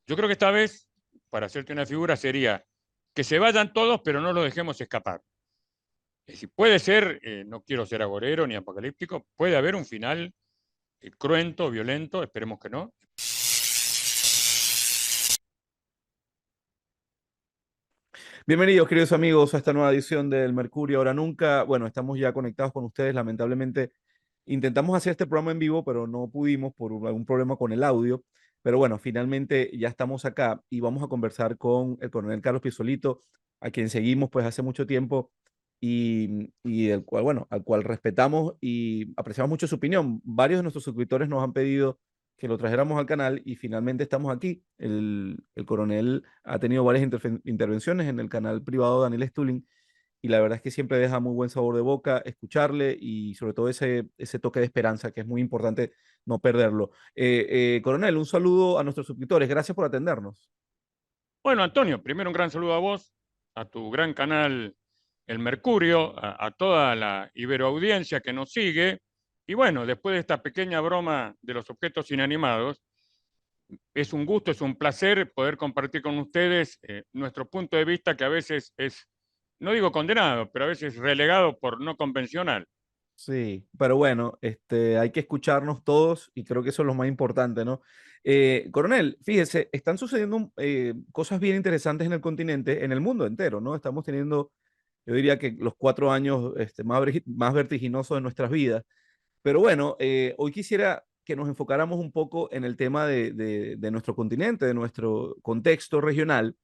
Yo creo que esta vez, para hacerte una figura, sería que se vayan todos, pero no los dejemos escapar. Es decir, puede ser, no quiero ser agorero ni apocalíptico, puede haber un final cruento, violento, esperemos que no. Bienvenidos, queridos amigos, a esta nueva edición del Mercurio Ahora Nunca. Bueno, estamos ya conectados con ustedes. Lamentablemente intentamos hacer este programa en vivo, pero no pudimos por algún problema con el audio. Pero bueno, finalmente ya estamos acá y vamos a conversar con el coronel Carlos Pisolito, a quien seguimos pues hace mucho tiempo y el cual, bueno, al cual respetamos y apreciamos mucho su opinión. Varios de nuestros suscriptores nos han pedido que lo trajéramos al canal y finalmente estamos aquí. El coronel ha tenido varias intervenciones en el canal privado de Daniel Stulin y la verdad es que siempre deja muy buen sabor de boca escucharle y sobre todo ese toque de esperanza que es muy importante no perderlo. Coronel, un saludo a nuestros suscriptores. Gracias por atendernos. Bueno, Antonio, primero un gran saludo a vos, a tu gran canal El Mercurio, a toda la iberoaudiencia que nos sigue. Y bueno, después de esta pequeña broma de los objetos inanimados, es un gusto, es un placer poder compartir con ustedes nuestro punto de vista que a veces es, no digo condenado, pero a veces relegado por no convencional. Sí, pero bueno, hay que escucharnos todos y creo que eso es lo más importante, ¿no? Coronel, fíjese, están sucediendo cosas bien interesantes en el continente, en el mundo entero, ¿no? Estamos teniendo, yo diría que los 4 años más vertiginosos de nuestras vidas. Pero bueno, hoy quisiera que nos enfocáramos un poco en el tema de nuestro continente, de nuestro contexto regional.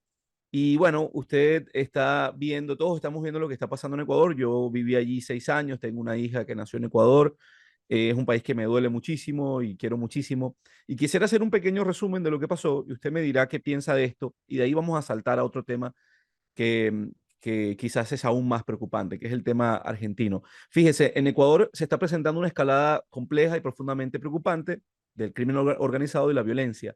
Y bueno, usted está viendo, todos estamos viendo lo que está pasando en Ecuador. Yo viví allí 6 años, tengo una hija que nació en Ecuador. Es un país que me duele muchísimo y quiero muchísimo. Y quisiera hacer un pequeño resumen de lo que pasó y usted me dirá qué piensa de esto. Y de ahí vamos a saltar a otro tema que, que quizás es aún más preocupante, que es el tema argentino. Fíjese, en Ecuador se está presentando una escalada compleja y profundamente preocupante del crimen organizado y la violencia.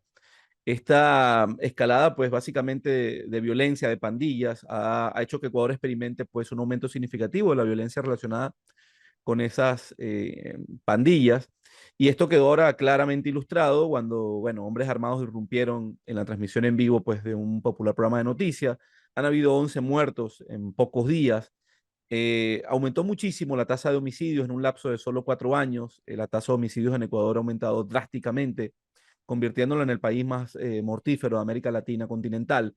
Esta escalada, pues básicamente de violencia, de pandillas, ha hecho que Ecuador experimente pues un aumento significativo de la violencia relacionada con esas pandillas. Y esto quedó ahora claramente ilustrado cuando, bueno, hombres armados irrumpieron en la transmisión en vivo pues, de un popular programa de noticias. Han habido 11 muertos en pocos días. Aumentó muchísimo la tasa de homicidios en un lapso de solo 4 años. La tasa de homicidios en Ecuador ha aumentado drásticamente, convirtiéndolo en el país más mortífero de América Latina continental.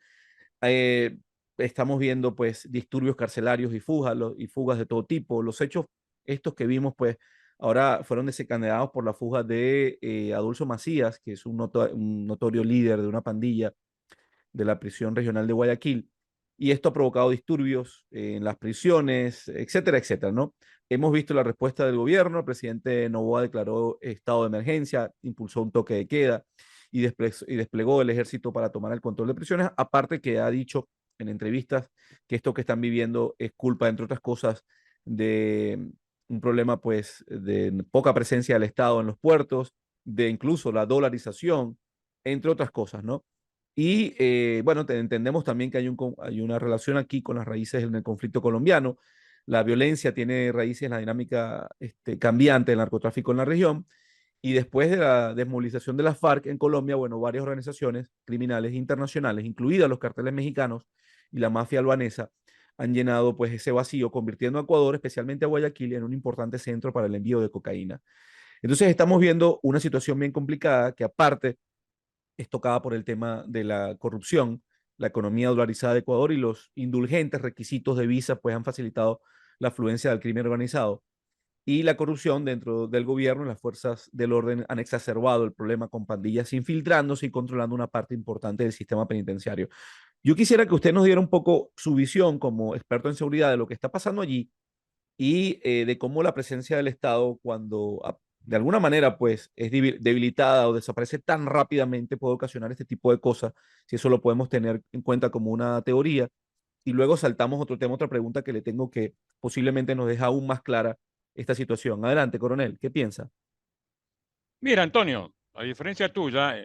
Eh, Estamos viendo pues disturbios carcelarios y fugas de todo tipo. Los hechos estos que vimos pues ahora fueron desencadenados por la fuga de Adolfo Macías, que es un notorio líder de una pandilla de la prisión regional de Guayaquil. Y esto ha provocado disturbios en las prisiones, etcétera, etcétera, ¿no? Hemos visto la respuesta del gobierno. El presidente Noboa declaró estado de emergencia, impulsó un toque de queda y desplegó el ejército para tomar el control de prisiones, aparte que ha dicho en entrevistas que esto que están viviendo es culpa, entre otras cosas, de un problema pues de poca presencia del Estado en los puertos, de incluso la dolarización, entre otras cosas, ¿no? Y bueno, entendemos también que hay una relación aquí con las raíces en el conflicto colombiano. La violencia tiene raíces en la dinámica cambiante del narcotráfico en la región. Y después de la desmovilización de las FARC en Colombia, bueno, varias organizaciones criminales internacionales, incluidas los carteles mexicanos y la mafia albanesa, han llenado pues ese vacío, convirtiendo a Ecuador, especialmente a Guayaquil, en un importante centro para el envío de cocaína. Entonces estamos viendo una situación bien complicada que aparte es tocada por el tema de la corrupción, la economía dolarizada de Ecuador y los indulgentes requisitos de visa pues han facilitado la afluencia del crimen organizado. Y la corrupción dentro del gobierno y las fuerzas del orden han exacerbado el problema con pandillas infiltrándose y controlando una parte importante del sistema penitenciario. Yo quisiera que usted nos diera un poco su visión como experto en seguridad de lo que está pasando allí y de cómo la presencia del Estado, cuando de alguna manera pues es debilitada o desaparece tan rápidamente, puede ocasionar este tipo de cosas, si eso lo podemos tener en cuenta como una teoría. Y luego saltamos a otro tema, otra pregunta que le tengo que posiblemente nos deja aún más clara esta situación. Adelante, coronel, ¿qué piensa? Mira, Antonio, a diferencia tuya,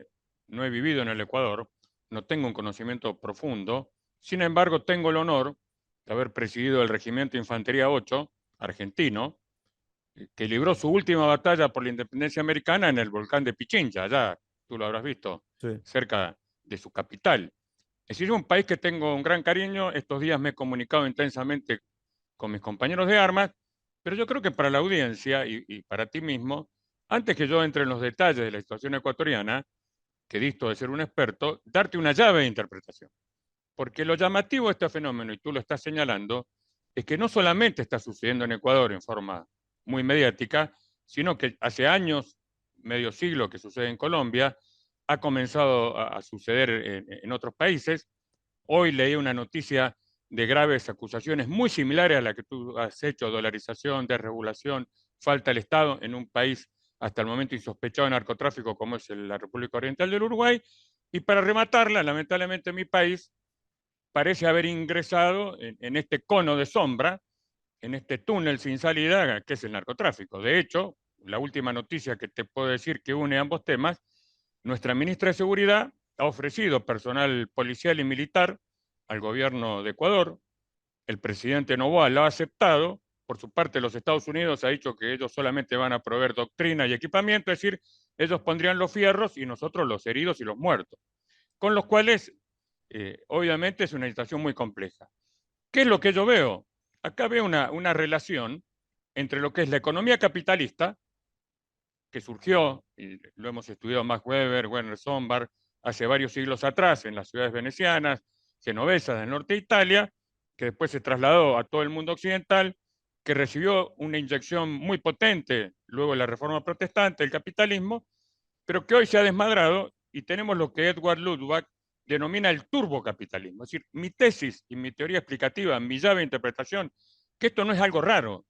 no he vivido en el Ecuador, no tengo un conocimiento profundo, sin embargo, tengo el honor de haber presidido el Regimiento de Infantería 8 argentino, que libró su última batalla por la independencia americana en el volcán de Pichincha, allá tú lo habrás visto, Sí. cerca de su capital. Es decir, es un país que tengo un gran cariño. Estos días me he comunicado intensamente con mis compañeros de armas, pero yo creo que para la audiencia y para ti mismo, antes que yo entre en los detalles de la situación ecuatoriana, que disto de ser un experto, darte una llave de interpretación. Porque lo llamativo de este fenómeno, y tú lo estás señalando, es que no solamente está sucediendo en Ecuador en forma muy mediática, sino que hace años, medio siglo que sucede en Colombia, ha comenzado a suceder en otros países. Hoy leí una noticia de graves acusaciones muy similares a la que tú has hecho: dolarización, desregulación, falta del Estado en un país hasta el momento insospechado de narcotráfico como es la República Oriental del Uruguay. Y para rematarla, lamentablemente mi país parece haber ingresado en este cono de sombra, en este túnel sin salida que es el narcotráfico. De hecho, la última noticia que te puedo decir que une ambos temas: nuestra ministra de Seguridad ha ofrecido personal policial y militar al gobierno de Ecuador. El presidente Noboa lo ha aceptado. Por su parte, los Estados Unidos ha dicho que ellos solamente van a proveer doctrina y equipamiento, es decir, ellos pondrían los fierros y nosotros los heridos y los muertos. Con los cuales, obviamente, es una situación muy compleja. ¿Qué es lo que yo veo? Acá veo una relación entre lo que es la economía capitalista, que surgió, y lo hemos estudiado Max Weber, Werner Sombart, hace varios siglos atrás en las ciudades venecianas, genovesas del norte de Italia, que después se trasladó a todo el mundo occidental, que recibió una inyección muy potente luego de la Reforma Protestante, el capitalismo, pero que hoy se ha desmadrado y tenemos lo que Edward Ludwig denomina el turbocapitalismo. Es decir, mi tesis y mi teoría explicativa, mi llave de interpretación, que esto no es algo raro.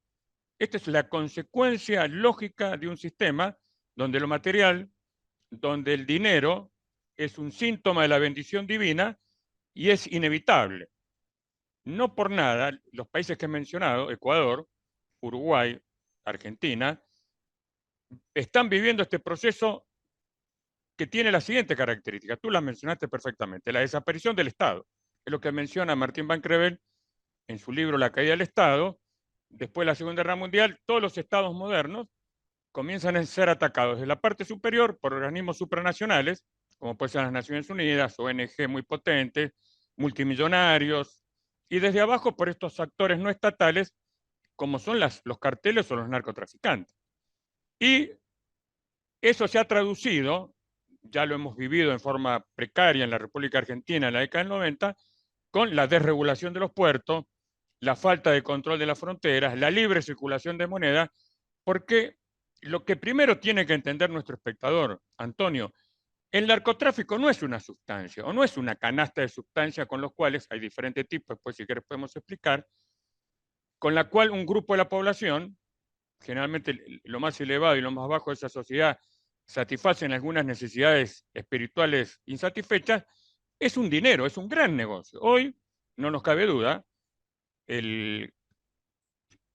Esta es la consecuencia lógica de un sistema donde lo material, donde el dinero es un síntoma de la bendición divina y es inevitable. No por nada, los países que he mencionado, Ecuador, Uruguay, Argentina, están viviendo este proceso que tiene la siguiente característica. Tú la mencionaste perfectamente: la desaparición del Estado. Es lo que menciona Martín Van Crevel en su libro La caída del Estado. Después de la Segunda Guerra Mundial, todos los estados modernos comienzan a ser atacados de la parte superior por organismos supranacionales, como pueden ser las Naciones Unidas, ONG muy potentes, multimillonarios, y desde abajo por estos actores no estatales, como son los carteles o los narcotraficantes. Y eso se ha traducido, ya lo hemos vivido en forma precaria en la República Argentina en la década del 90, con la desregulación de los puertos, la falta de control de las fronteras, la libre circulación de moneda, porque lo que primero tiene que entender nuestro espectador, Antonio, el narcotráfico no es una sustancia o no es una canasta de sustancias con los cuales hay diferentes tipos, pues si quieres podemos explicar, con la cual un grupo de la población, generalmente lo más elevado y lo más bajo de esa sociedad, satisfacen algunas necesidades espirituales insatisfechas. Es un dinero, es un gran negocio. Hoy, no nos cabe duda, el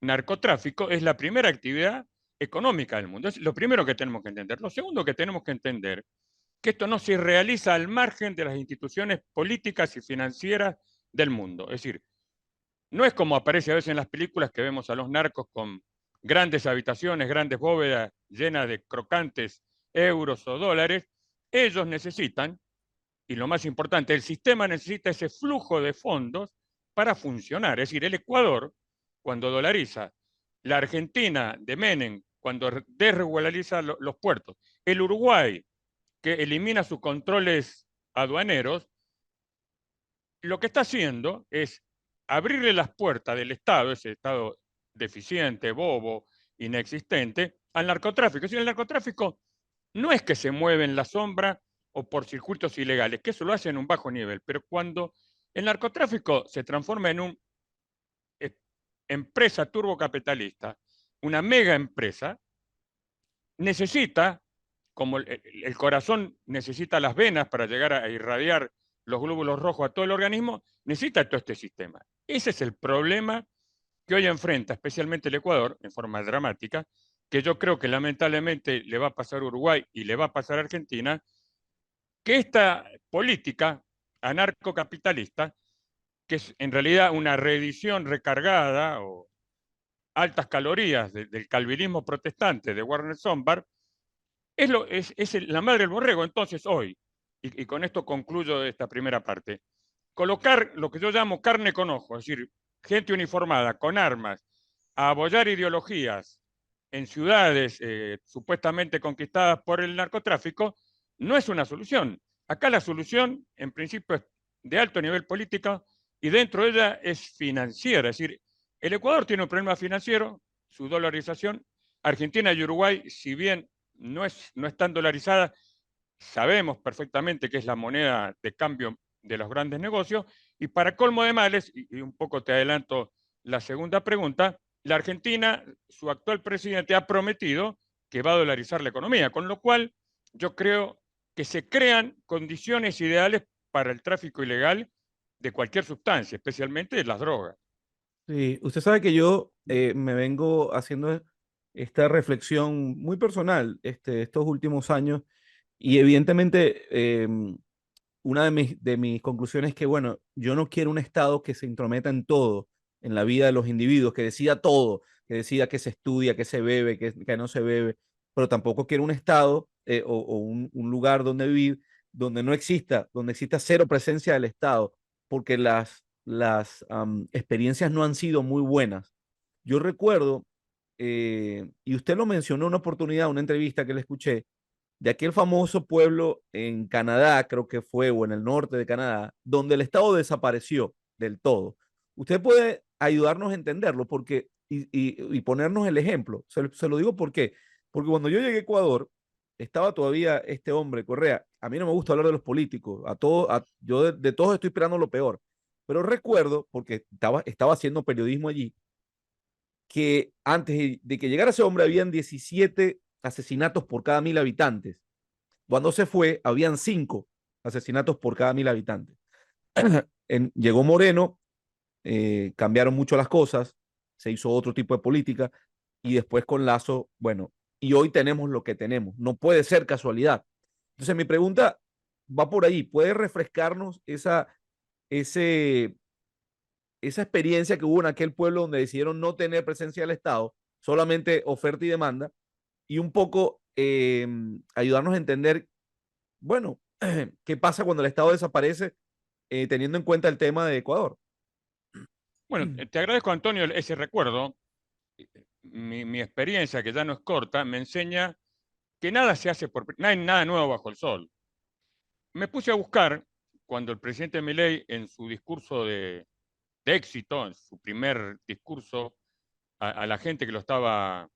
narcotráfico es la primera actividad económica del mundo. Es lo primero que tenemos que entender. Lo segundo que tenemos que entender, que esto no se realiza al margen de las instituciones políticas y financieras del mundo. Es decir, no es como aparece a veces en las películas, que vemos a los narcos con grandes habitaciones, grandes bóvedas llenas de crocantes euros o dólares. Ellos necesitan, y lo más importante, el sistema necesita ese flujo de fondos para funcionar. Es decir, el Ecuador, cuando dolariza, la Argentina de Menem, cuando desregulariza los puertos, el Uruguay, que elimina sus controles aduaneros, lo que está haciendo es abrirle las puertas del Estado, ese Estado deficiente, bobo, inexistente, al narcotráfico. Es decir, el narcotráfico no es que se mueve en la sombra o por circuitos ilegales, que eso lo hace en un bajo nivel, pero cuando el narcotráfico se transforma en una empresa turbocapitalista, una mega empresa, necesita, como el corazón necesita las venas para llegar a irradiar los glóbulos rojos a todo el organismo, necesita todo este sistema. Ese es el problema que hoy enfrenta especialmente el Ecuador, en forma dramática, que yo creo que lamentablemente le va a pasar a Uruguay y le va a pasar a Argentina, que esta política anarcocapitalista, que es en realidad una reedición recargada o altas calorías del calvinismo protestante de Werner Sombart, es la madre del borrego. Entonces hoy, y con esto concluyo esta primera parte, colocar lo que yo llamo carne con ojo, es decir, gente uniformada, con armas, a apoyar ideologías en ciudades supuestamente conquistadas por el narcotráfico, no es una solución. Acá la solución, en principio, es de alto nivel político y dentro de ella es financiera. Es decir, el Ecuador tiene un problema financiero, su dolarización. Argentina y Uruguay, si bien no están dolarizadas, sabemos perfectamente que es la moneda de cambio de los grandes negocios. Y para colmo de males, y un poco te adelanto la segunda pregunta, la Argentina, su actual presidente ha prometido que va a dolarizar la economía, con lo cual yo creo que se crean condiciones ideales para el tráfico ilegal de cualquier sustancia, especialmente de las drogas. Sí, usted sabe que yo me vengo haciendo esta reflexión muy personal estos últimos años y evidentemente una de mis conclusiones es que, bueno, yo no quiero un Estado que se intrometa en todo, en la vida de los individuos, que decida todo, que decida qué se estudia, qué se bebe, qué no se bebe, pero tampoco quiero un Estado o un lugar donde vivir donde no exista, donde exista cero presencia del Estado, porque las experiencias no han sido muy buenas. Yo recuerdo, y usted lo mencionó en una oportunidad, una entrevista que le escuché, de aquel famoso pueblo en Canadá, creo que fue, o en el norte de Canadá, donde el Estado desapareció del todo. Usted puede ayudarnos a entenderlo porque, y ponernos el ejemplo. Se lo digo porque cuando yo llegué a Ecuador, estaba todavía este hombre, Correa. A mí no me gusta hablar de los políticos, yo de todos estoy esperando lo peor. Pero recuerdo, porque estaba haciendo periodismo allí, que antes de que llegara ese hombre habían 17 asesinatos por cada 1.000 habitantes. Cuando se fue, habían 5 asesinatos por cada 1.000 habitantes. Llegó Moreno, cambiaron mucho las cosas, se hizo otro tipo de política y después con Lazo, bueno, y hoy tenemos lo que tenemos. No puede ser casualidad. Entonces mi pregunta va por ahí. ¿Puede refrescarnos ese, esa experiencia que hubo en aquel pueblo donde decidieron no tener presencia del Estado, solamente oferta y demanda, y un poco ayudarnos a entender, bueno, qué pasa cuando el Estado desaparece, teniendo en cuenta el tema de Ecuador? Bueno, te agradezco, Antonio, ese recuerdo. Mi experiencia, que ya no es corta, me enseña que nada se hace no hay nada nuevo bajo el sol. Me puse a buscar cuando el presidente Milei, en su discurso de éxito, en su primer discurso a la gente que lo estaba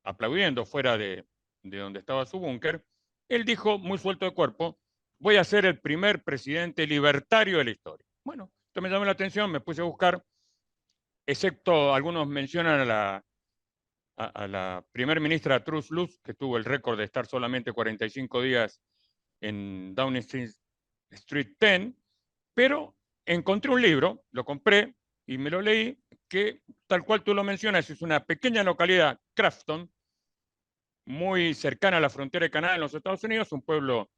aplaudiendo fuera de donde estaba su búnker, él dijo muy suelto de cuerpo: voy a ser el primer presidente libertario de la historia. Bueno, esto me llamó la atención, me puse a buscar, excepto algunos mencionan a la primer ministra Truss Lutz, que tuvo el récord de estar solamente 45 días en Downing Street 10, pero encontré un libro, lo compré y me lo leí, que tal cual tú lo mencionas, es una pequeña localidad, Crafton, muy cercana a la frontera de Canadá en los Estados Unidos, un pueblo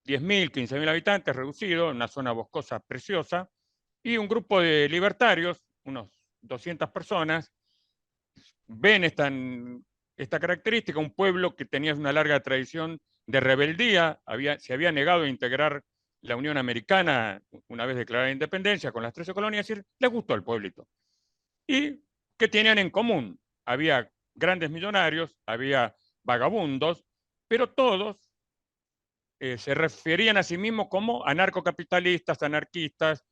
10.000, 15.000 habitantes, reducido, una zona boscosa preciosa, y un grupo de libertarios, unos 200 personas, ven esta característica, un pueblo que tenía una larga tradición de rebeldía, se había negado a integrar la Unión Americana una vez declarada la independencia con las 13 colonias, y les gustó el pueblito. ¿Y qué tenían en común? Había grandes millonarios, había vagabundos, pero todos se referían a sí mismos como anarcocapitalistas, anarquistas,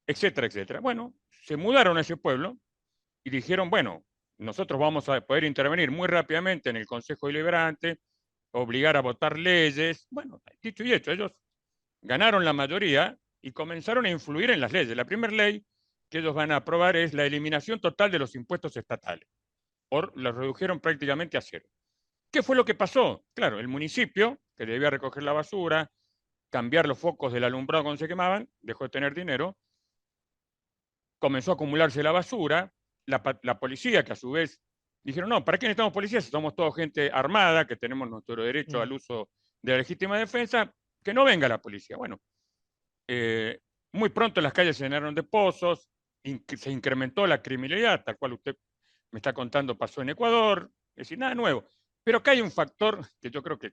etcétera, etcétera. Bueno, se mudaron a ese pueblo y dijeron, bueno, nosotros vamos a poder intervenir muy rápidamente en el Consejo Deliberante, obligar a votar leyes. Bueno, dicho y hecho, ellos ganaron la mayoría y comenzaron a influir en las leyes. La primera ley que ellos van a aprobar es la eliminación total de los impuestos estatales, o los redujeron prácticamente a cero. ¿Qué fue lo que pasó? Claro, el municipio, que debía recoger la basura, cambiar los focos del alumbrado cuando se quemaban, dejó de tener dinero, comenzó a acumularse la basura, la policía, que a su vez dijeron, no, ¿para qué necesitamos policías si somos toda gente armada, que tenemos nuestro derecho al uso de la legítima defensa? Que no venga la policía. Bueno, eh, muy pronto las calles se llenaron de pozos, se incrementó la criminalidad, tal cual usted me está contando pasó en Ecuador, es decir, nada nuevo. Pero acá hay un factor que yo creo que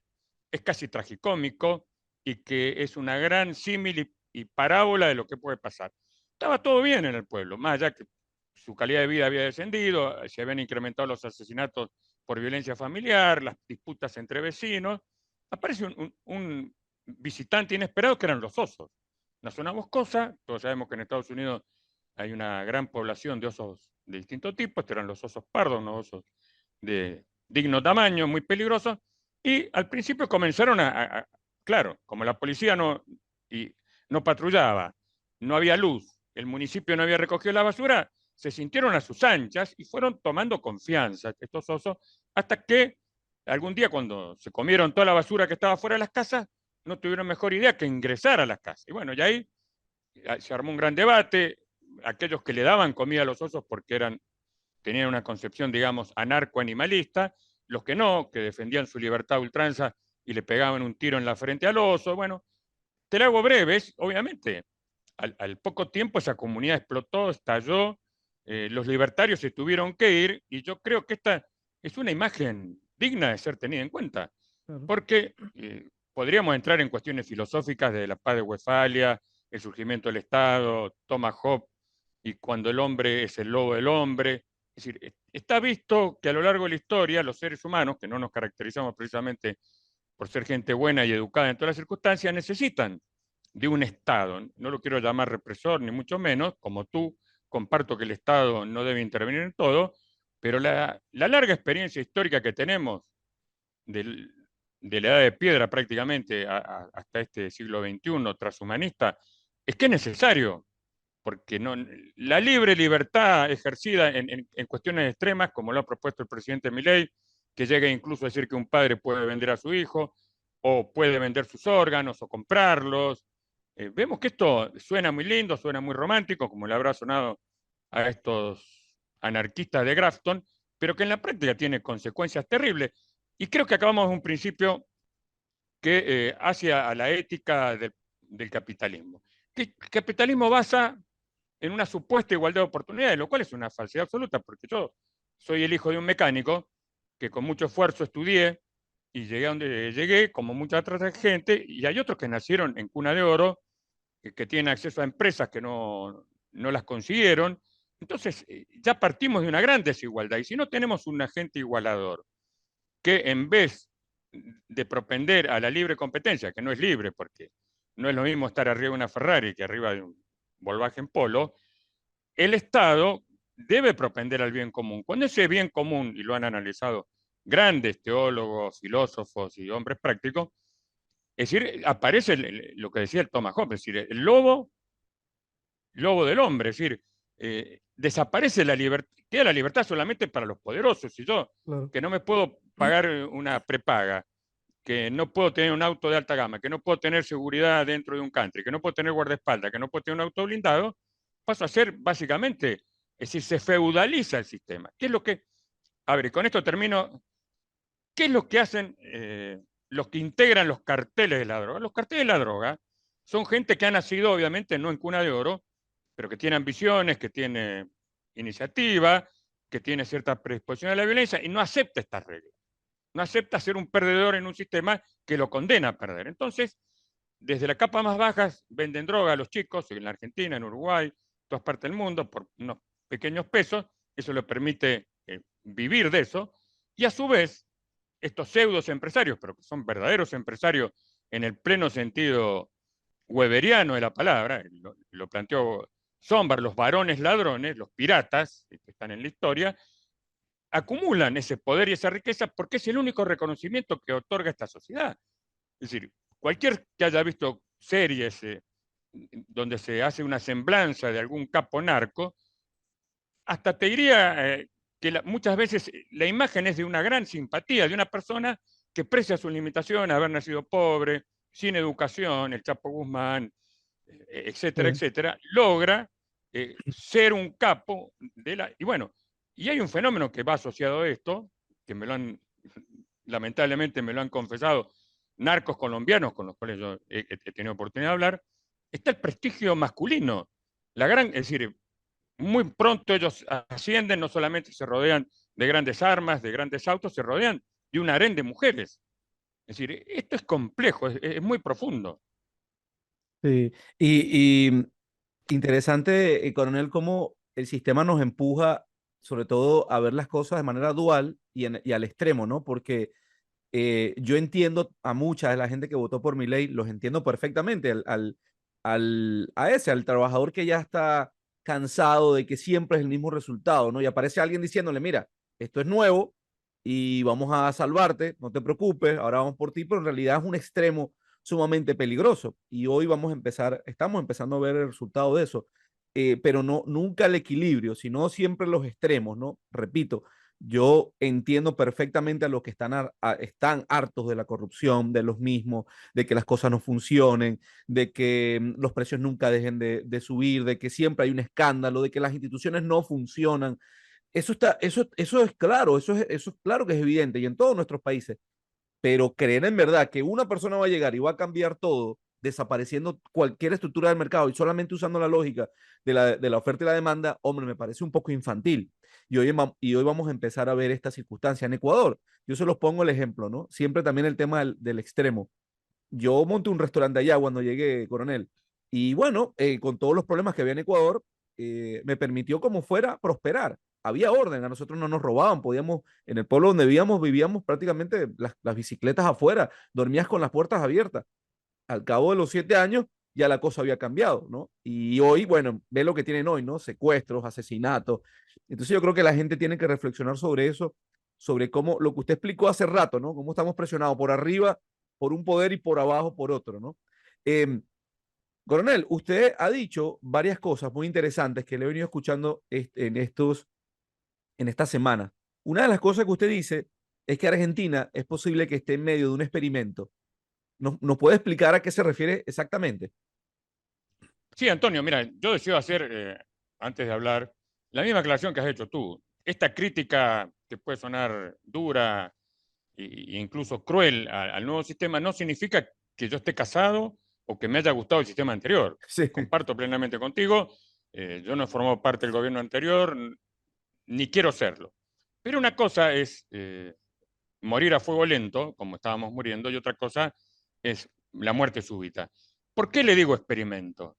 es casi tragicómico, y que es una gran símil y parábola de lo que puede pasar. Estaba todo bien en el pueblo, más allá que su calidad de vida había descendido, se habían incrementado los asesinatos por violencia familiar, las disputas entre vecinos. Aparece un visitante inesperado que eran los osos. Una zona boscosa, todos sabemos que en Estados Unidos hay una gran población de osos de distinto tipo, estos eran los osos pardos, unos osos de digno tamaño, muy peligrosos, y al principio comenzaron claro, como la policía no patrullaba, no había luz, el municipio no había recogido la basura, se sintieron a sus anchas y fueron tomando confianza estos osos, hasta que algún día cuando se comieron toda la basura que estaba fuera de las casas, no tuvieron mejor idea que ingresar a las casas. Y bueno, y ahí se armó un gran debate, aquellos que le daban comida a los osos porque tenían una concepción, digamos, anarcoanimalista, los que no, que defendían su libertad a ultranza y le pegaban un tiro en la frente al oso. Bueno, te lo hago breves, obviamente. Al poco tiempo esa comunidad explotó, estalló, los libertarios se tuvieron que ir, y yo creo que esta es una imagen digna de ser tenida en cuenta, Claro. porque podríamos entrar en cuestiones filosóficas de la paz de Westfalia, el surgimiento del Estado, Thomas Hobbes, y cuando el hombre es el lobo del hombre. Es decir, está visto que a lo largo de la historia los seres humanos, que no nos caracterizamos precisamente por ser gente buena y educada en todas las circunstancias, necesitan de un Estado. No lo quiero llamar represor, ni mucho menos, como tú, comparto que el Estado no debe intervenir en todo, pero la larga experiencia histórica que tenemos del, de la edad de piedra prácticamente hasta este siglo XXI transhumanista, es que es necesario, porque no, la libre libertad ejercida en cuestiones extremas, como lo ha propuesto el presidente Milei, que llega incluso a decir que un padre puede vender a su hijo, o puede vender sus órganos, o comprarlos. Vemos que esto suena muy lindo, suena muy romántico, como le habrá sonado a estos anarquistas de Grafton, pero que en la práctica tiene consecuencias terribles. Y creo que acabamos de un principio que hace a la ética del capitalismo. Que el capitalismo basa en una supuesta igualdad de oportunidades, lo cual es una falsedad absoluta, porque yo soy el hijo de un mecánico que con mucho esfuerzo estudié y llegué a donde llegué, como mucha otra gente, y hay otros que nacieron en cuna de oro, que tienen acceso a empresas que no las consiguieron. Entonces, ya partimos de una gran desigualdad, y si no tenemos un agente igualador que en vez de propender a la libre competencia, que no es libre porque no es lo mismo estar arriba de una Ferrari que arriba de un Volkswagen Polo, el Estado debe propender al bien común. Cuando ese bien común, y lo han analizado grandes teólogos, filósofos y hombres prácticos, es decir, aparece lo que decía el Thomas Hobbes, es decir, el lobo del hombre, es decir, desaparece la libertad, queda la libertad solamente para los poderosos. Si yo, Claro. que no me puedo pagar una prepaga, que no puedo tener un auto de alta gama, que no puedo tener seguridad dentro de un country, que no puedo tener guardaespaldas, que no puedo tener un auto blindado, paso a ser básicamente, es decir, se feudaliza el sistema. ¿Qué es lo que, a ver, con esto termino, qué es lo que hacen los que integran los carteles de la droga? Los carteles de la droga son gente que ha nacido, obviamente, no en cuna de oro, pero que tiene ambiciones, que tiene iniciativa, que tiene cierta predisposición a la violencia y no acepta estas reglas. No acepta ser un perdedor en un sistema que lo condena a perder. Entonces, desde la capa más bajas venden droga a los chicos, en la Argentina, en Uruguay, en todas partes del mundo, por unos pequeños pesos, eso le permite vivir de eso, y a su vez, estos pseudos empresarios, pero que son verdaderos empresarios en el pleno sentido weberiano de la palabra, lo planteó Sombar, los varones ladrones, los piratas, que están en la historia, acumulan ese poder y esa riqueza porque es el único reconocimiento que otorga esta sociedad. Es decir, cualquier que haya visto series donde se hace una semblanza de algún capo narco, hasta te diría que muchas veces la imagen es de una gran simpatía, de una persona que precia sus limitaciones, haber nacido pobre, sin educación, el Chapo Guzmán, etcétera, Sí. etcétera, logra ser un capo Y bueno, y hay un fenómeno que va asociado a esto, que lamentablemente me lo han confesado narcos colombianos con los cuales yo he tenido oportunidad de hablar, está el prestigio masculino. Es decir, muy pronto ellos ascienden, no solamente se rodean de grandes armas, de grandes autos, se rodean de un harén de mujeres. Es decir, esto es complejo, es muy profundo. Sí. Y interesante, coronel, cómo el sistema nos empuja, sobre todo, a ver las cosas de manera dual y al extremo, ¿no? Porque yo entiendo a mucha de la gente que votó por mi ley, los entiendo perfectamente, al trabajador que ya está cansado de que siempre es el mismo resultado, ¿no? Y aparece alguien diciéndole, mira, esto es nuevo y vamos a salvarte, no te preocupes, ahora vamos por ti, pero en realidad es un extremo sumamente peligroso. Y hoy estamos empezando a ver el resultado de eso. Pero no, nunca el equilibrio, sino siempre los extremos, ¿no? Repito, yo entiendo perfectamente a los que están hartos de la corrupción, de los mismos, de que las cosas no funcionen, de que los precios nunca dejen de subir, de que siempre hay un escándalo, de que las instituciones no funcionan. Eso es claro, eso es claro que es evidente y en todos nuestros países. Pero creer en verdad que una persona va a llegar y va a cambiar todo, desapareciendo cualquier estructura del mercado y solamente usando la lógica de la oferta y la demanda, hombre, me parece un poco infantil. Y hoy vamos a empezar a ver esta circunstancia en Ecuador. Yo se los pongo el ejemplo, ¿no? Siempre también el tema del extremo. Yo monté un restaurante allá cuando llegué, coronel. Y bueno, con todos los problemas que había en Ecuador, me permitió como fuera prosperar. Había orden, a nosotros no nos robaban, podíamos, en el pueblo donde vivíamos prácticamente las bicicletas afuera, dormías con las puertas abiertas. Al cabo de los 7 años, ya la cosa había cambiado, ¿no? Y hoy, bueno, ve lo que tienen hoy, ¿no? Secuestros, asesinatos. Entonces yo creo que la gente tiene que reflexionar sobre eso, sobre cómo, lo que usted explicó hace rato, ¿no? Cómo estamos presionados por arriba por un poder y por abajo por otro, ¿no? Eh, Coronel, usted ha dicho varias cosas muy interesantes que le he venido escuchando en esta semana. Una de las cosas que usted dice es que Argentina es posible que esté en medio de un experimento. ¿Nos puede explicar a qué se refiere exactamente? Sí, Antonio, mira, yo deseo hacer, antes de hablar, la misma aclaración que has hecho tú. Esta crítica que puede sonar dura e incluso cruel al nuevo sistema no significa que yo esté casado o que me haya gustado el sistema anterior. Sí, Comparto plenamente contigo. Yo no he formado parte del gobierno anterior, ni quiero serlo. Pero una cosa es morir a fuego lento, como estábamos muriendo, y otra cosa es la muerte súbita. ¿Por qué le digo experimento?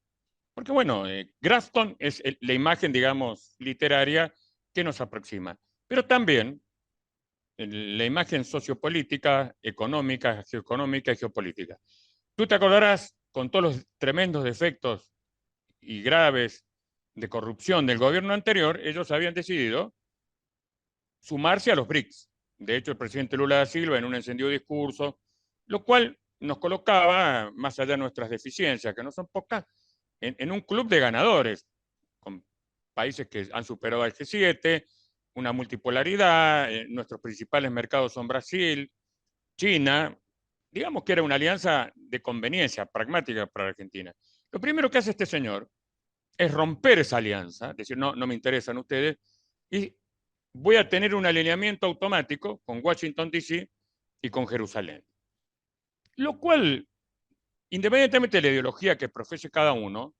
Porque, bueno, Grafton es la imagen, digamos, literaria que nos aproxima. Pero también la imagen sociopolítica, económica, geoeconómica y geopolítica. Tú te acordarás, con todos los tremendos defectos y graves de corrupción del gobierno anterior, ellos habían decidido sumarse a los BRICS. De hecho, el presidente Lula da Silva, en un encendido discurso, lo cual nos colocaba, más allá de nuestras deficiencias, que no son pocas, en un club de ganadores, con países que han superado al G7, una multipolaridad, nuestros principales mercados son Brasil, China, digamos que era una alianza de conveniencia pragmática para Argentina. Lo primero que hace este señor es romper esa alianza, decir, no, no me interesan ustedes, y voy a tener un alineamiento automático con Washington, D.C. y con Jerusalén. Lo cual, independientemente de la ideología que profese cada uno,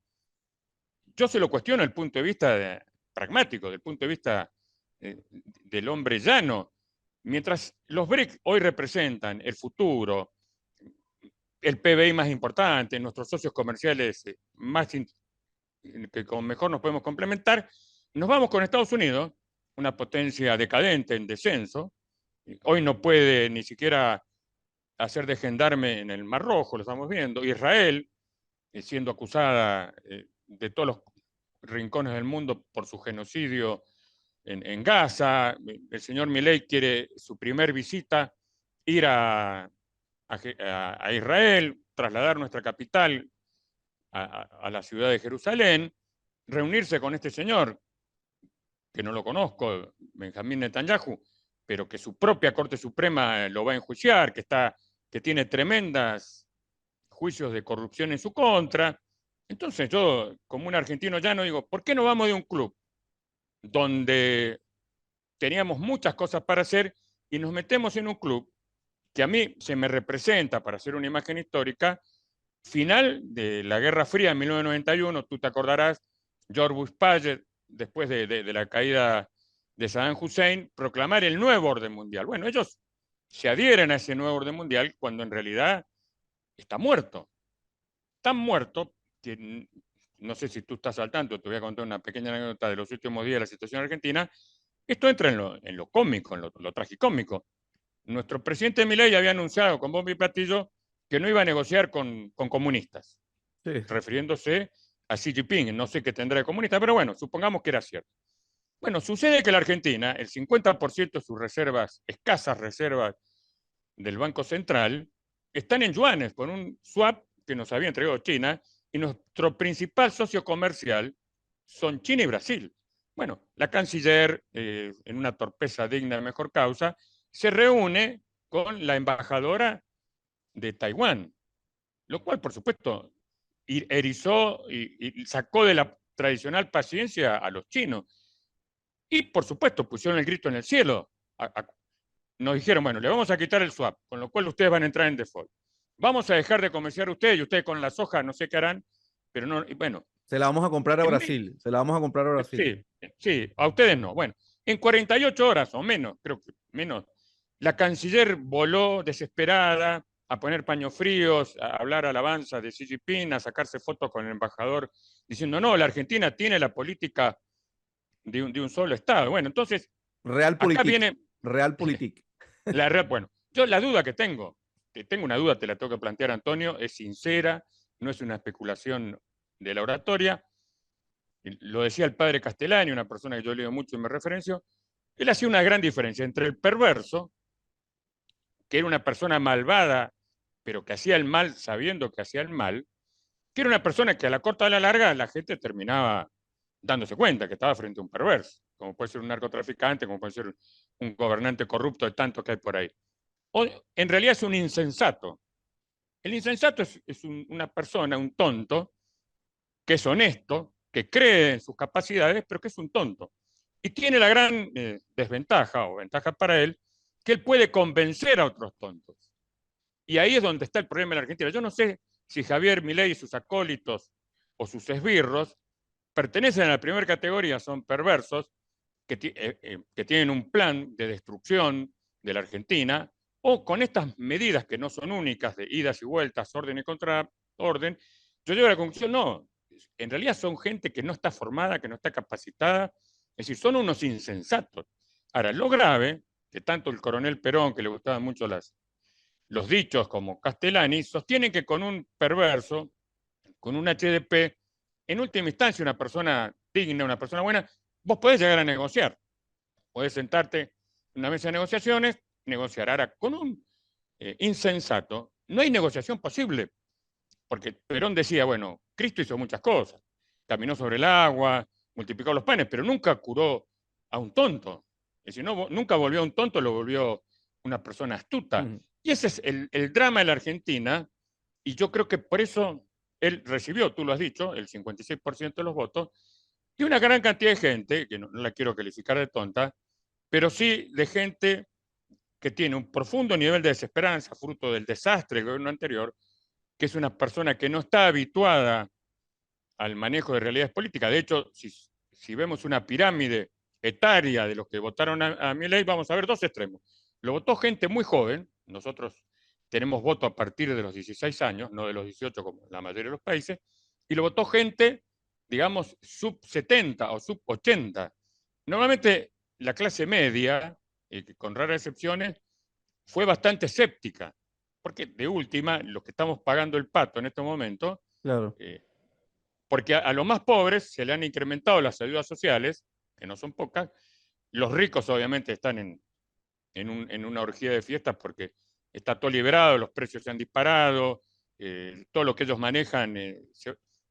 yo se lo cuestiono desde el punto de vista pragmático, desde el punto de vista del hombre llano. Mientras los BRICS hoy representan el futuro, el PBI más importante, nuestros socios comerciales más que con mejor nos podemos complementar, nos vamos con Estados Unidos, una potencia decadente en descenso. Hoy no puede ni siquiera hacer de gendarme en el Mar Rojo, lo estamos viendo. Israel, siendo acusada de todos los rincones del mundo por su genocidio en Gaza. El señor Milei quiere su primer visita ir a Israel, trasladar nuestra capital a la ciudad de Jerusalén, reunirse con este señor, que no lo conozco, Benjamín Netanyahu, pero que su propia Corte Suprema lo va a enjuiciar, que tiene tremendas juicios de corrupción en su contra. Entonces yo, como un argentino llano, digo, ¿por qué no vamos de un club donde teníamos muchas cosas para hacer y nos metemos en un club que a mí se me representa, para hacer una imagen histórica, final de la Guerra Fría en 1991, tú te acordarás, George Bush Padgett, después de la caída de Saddam Hussein, proclamar el nuevo orden mundial. Bueno, ellos se adhieren a ese nuevo orden mundial cuando en realidad está muerto. Tan muerto que no sé si tú estás al tanto, te voy a contar una pequeña anécdota de los últimos días de la situación argentina. Esto entra en lo cómico, en lo tragicómico. Nuestro presidente Milei había anunciado con bombo y platillo que no iba a negociar con comunistas, Sí. refiriéndose a Xi Jinping. No sé qué tendrá de comunista, pero bueno, supongamos que era cierto. Bueno, sucede que la Argentina, el 50% de sus reservas, escasas reservas del Banco Central, están en yuanes, con un swap que nos había entregado China, y nuestro principal socio comercial son China y Brasil. Bueno, la canciller, en una torpeza digna de mejor causa, se reúne con la embajadora de Taiwán, lo cual, por supuesto, erizó y sacó de la tradicional paciencia a los chinos. Y, por supuesto, pusieron el grito en el cielo. Nos dijeron, bueno, le vamos a quitar el swap, con lo cual ustedes van a entrar en default. Vamos a dejar de comerciar ustedes y ustedes con la soja no sé qué harán, pero no, bueno, Se la vamos a comprar a en Brasil. Se la vamos a comprar a Brasil. sí, sí, a ustedes no. Bueno, en 48 horas o menos, creo que menos, la canciller voló desesperada a poner paños fríos, a hablar alabanza de Xi Jinping, a sacarse fotos con el embajador, diciendo, no, la Argentina tiene la política de un solo Estado. Bueno, entonces, acá Realpolitik. viene Realpolitik. la red. Bueno, yo la duda que tengo una duda, te la tengo que plantear, Antonio, es sincera, no es una especulación de la oratoria. Lo decía el padre Castellani, una persona que yo leo mucho y me referencio. Él hacía una gran diferencia entre el perverso, que era una persona malvada, pero que hacía el mal sabiendo que hacía el mal, que era una persona que a la corta o a la larga la gente terminaba dándose cuenta que estaba frente a un perverso, como puede ser un narcotraficante, como puede ser un gobernante corrupto de tanto que hay por ahí. O en realidad es un insensato. El insensato es una persona, un tonto, que es honesto, que cree en sus capacidades, pero que es un tonto. Y tiene la gran desventaja o ventaja para él, que él puede convencer a otros tontos. Y ahí es donde está el problema en la Argentina. Yo no sé si Javier Milei y sus acólitos o sus esbirros pertenecen a la primera categoría, son perversos, que tienen un plan de destrucción de la Argentina, o con estas medidas que no son únicas de idas y vueltas, orden y contraorden, yo llego a la conclusión, no, en realidad son gente que no está formada, que no está capacitada, es decir, son unos insensatos. Ahora, lo grave, que tanto el coronel Perón, que le gustaban mucho los dichos, como Castellani, sostienen que con un perverso, con un HDP, en última instancia una persona digna, una persona buena, vos podés llegar a negociar. Podés sentarte en una mesa de negociaciones, negociar. Ahora, con un insensato, no hay negociación posible, porque Perón decía, bueno, Cristo hizo muchas cosas, caminó sobre el agua, multiplicó los panes, pero nunca curó a un tonto. Es decir, no, nunca volvió a un tonto, lo volvió una persona astuta. Y ese es el drama de la Argentina, y yo creo que por eso él recibió, tú lo has dicho, el 56% de los votos, y una gran cantidad de gente, que no la quiero calificar de tonta, pero sí de gente que tiene un profundo nivel de desesperanza, fruto del desastre del gobierno anterior, que es una persona que no está habituada al manejo de realidades políticas. De hecho, si vemos una pirámide etaria de los que votaron a Milei, vamos a ver dos extremos. Lo votó gente muy joven, nosotros tenemos voto a partir de los 16 años, no de los 18 como la mayoría de los países, y lo votó gente, digamos, sub 70 o sub 80. Normalmente la clase media, con raras excepciones, fue bastante escéptica, porque de última, los que estamos pagando el pato en este momento, Claro. eh, porque a los más pobres se le han incrementado las ayudas sociales, que no son pocas, los ricos obviamente están en una orgía de fiestas porque está todo liberado, los precios se han disparado, todo lo que ellos manejan.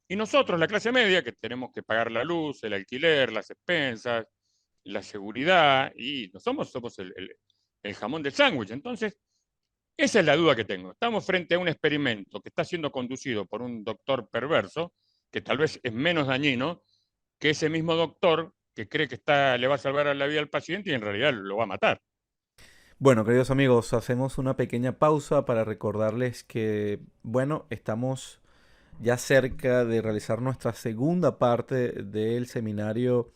Y nosotros, la clase media, que tenemos que pagar la luz, el alquiler, las expensas, la seguridad, y no somos el jamón del sándwich. Entonces, esa es la duda que tengo. Estamos frente a un experimento que está siendo conducido por un doctor perverso, que tal vez es menos dañino que ese mismo doctor que cree que le va a salvar la vida al paciente y en realidad lo va a matar. Bueno, queridos amigos, hacemos una pequeña pausa para recordarles que, bueno, estamos ya cerca de realizar nuestra segunda parte del seminario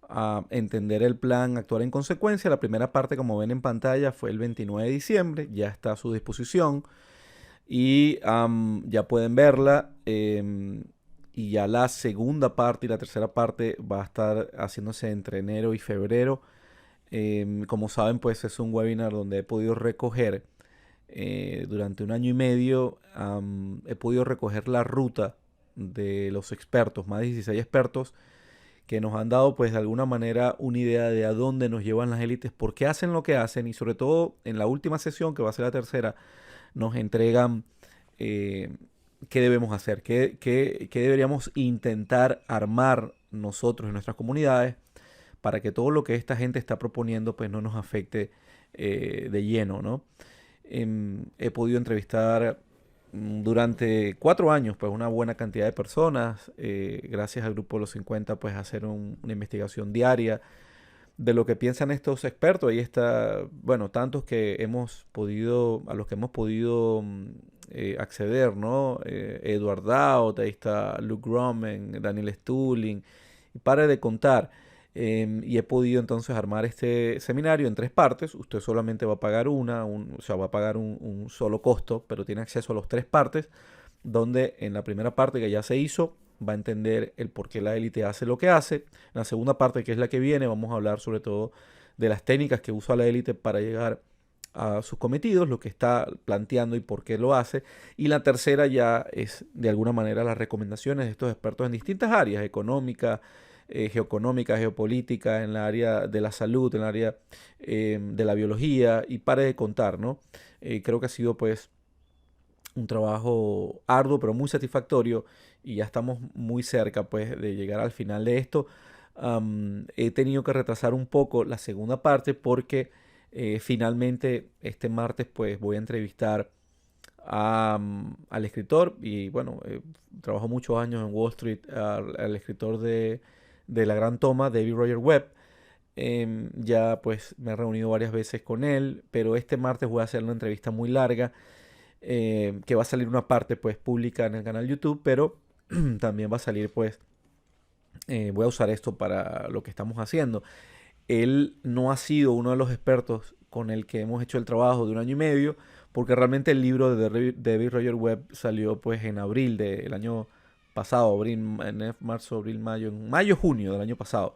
a entender el plan, actuar en consecuencia. La primera parte, como ven en pantalla, fue el 29 de diciembre, ya está a su disposición y ya pueden verla. Y ya la segunda parte y la tercera parte va a estar haciéndose entre enero y febrero. Como saben, pues es un webinar donde he podido recoger durante un año y medio, he podido recoger la ruta de los expertos, más de 16 expertos, que nos han dado pues de alguna manera una idea de a dónde nos llevan las élites, por qué hacen lo que hacen y sobre todo en la última sesión, que va a ser la tercera, nos entregan eh, qué debemos hacer, qué deberíamos intentar armar nosotros en nuestras comunidades para que todo lo que esta gente está proponiendo pues no nos afecte de lleno, ¿no? He podido entrevistar durante 4 años pues una buena cantidad de personas, gracias al Grupo de los 50 pues hacer una investigación diaria de lo que piensan estos expertos. Ahí está, bueno, tantos que hemos podido, a los que hemos podido acceder, ¿no? Edward Dowd, ahí está Luke Gromen, Daniel Stulin, y pare de contar. Y he podido entonces armar este seminario en 3 partes. Usted solamente va a pagar o sea, va a pagar un solo costo, pero tiene acceso a las 3 partes, donde en la primera parte que ya se hizo, va a entender el por qué la élite hace lo que hace. En la segunda parte, que es la que viene, vamos a hablar sobre todo de las técnicas que usa la élite para llegar a sus cometidos, lo que está planteando y por qué lo hace. Y la tercera ya es de alguna manera las recomendaciones de estos expertos en distintas áreas, económica, geoeconómica, geopolítica, en la área de la salud, en la área de la biología, y pare de contar, ¿no? Creo que ha sido pues un trabajo arduo pero muy satisfactorio y ya estamos muy cerca pues de llegar al final de esto. He tenido que retrasar un poco la segunda parte porque finalmente este martes pues voy a entrevistar al escritor y bueno, trabajó muchos años en Wall Street, al escritor de La Gran Toma, David Roger Webb. Ya pues me he reunido varias veces con él, pero este martes voy a hacer una entrevista muy larga, que va a salir una parte pues pública en el canal YouTube, pero también va a salir pues, voy a usar esto para lo que estamos haciendo. Él no ha sido uno de los expertos con el que hemos hecho el trabajo de un año y medio, porque realmente el libro de David Roger Webb salió pues en abril del año pasado, marzo, abril, mayo, en mayo, junio del año pasado.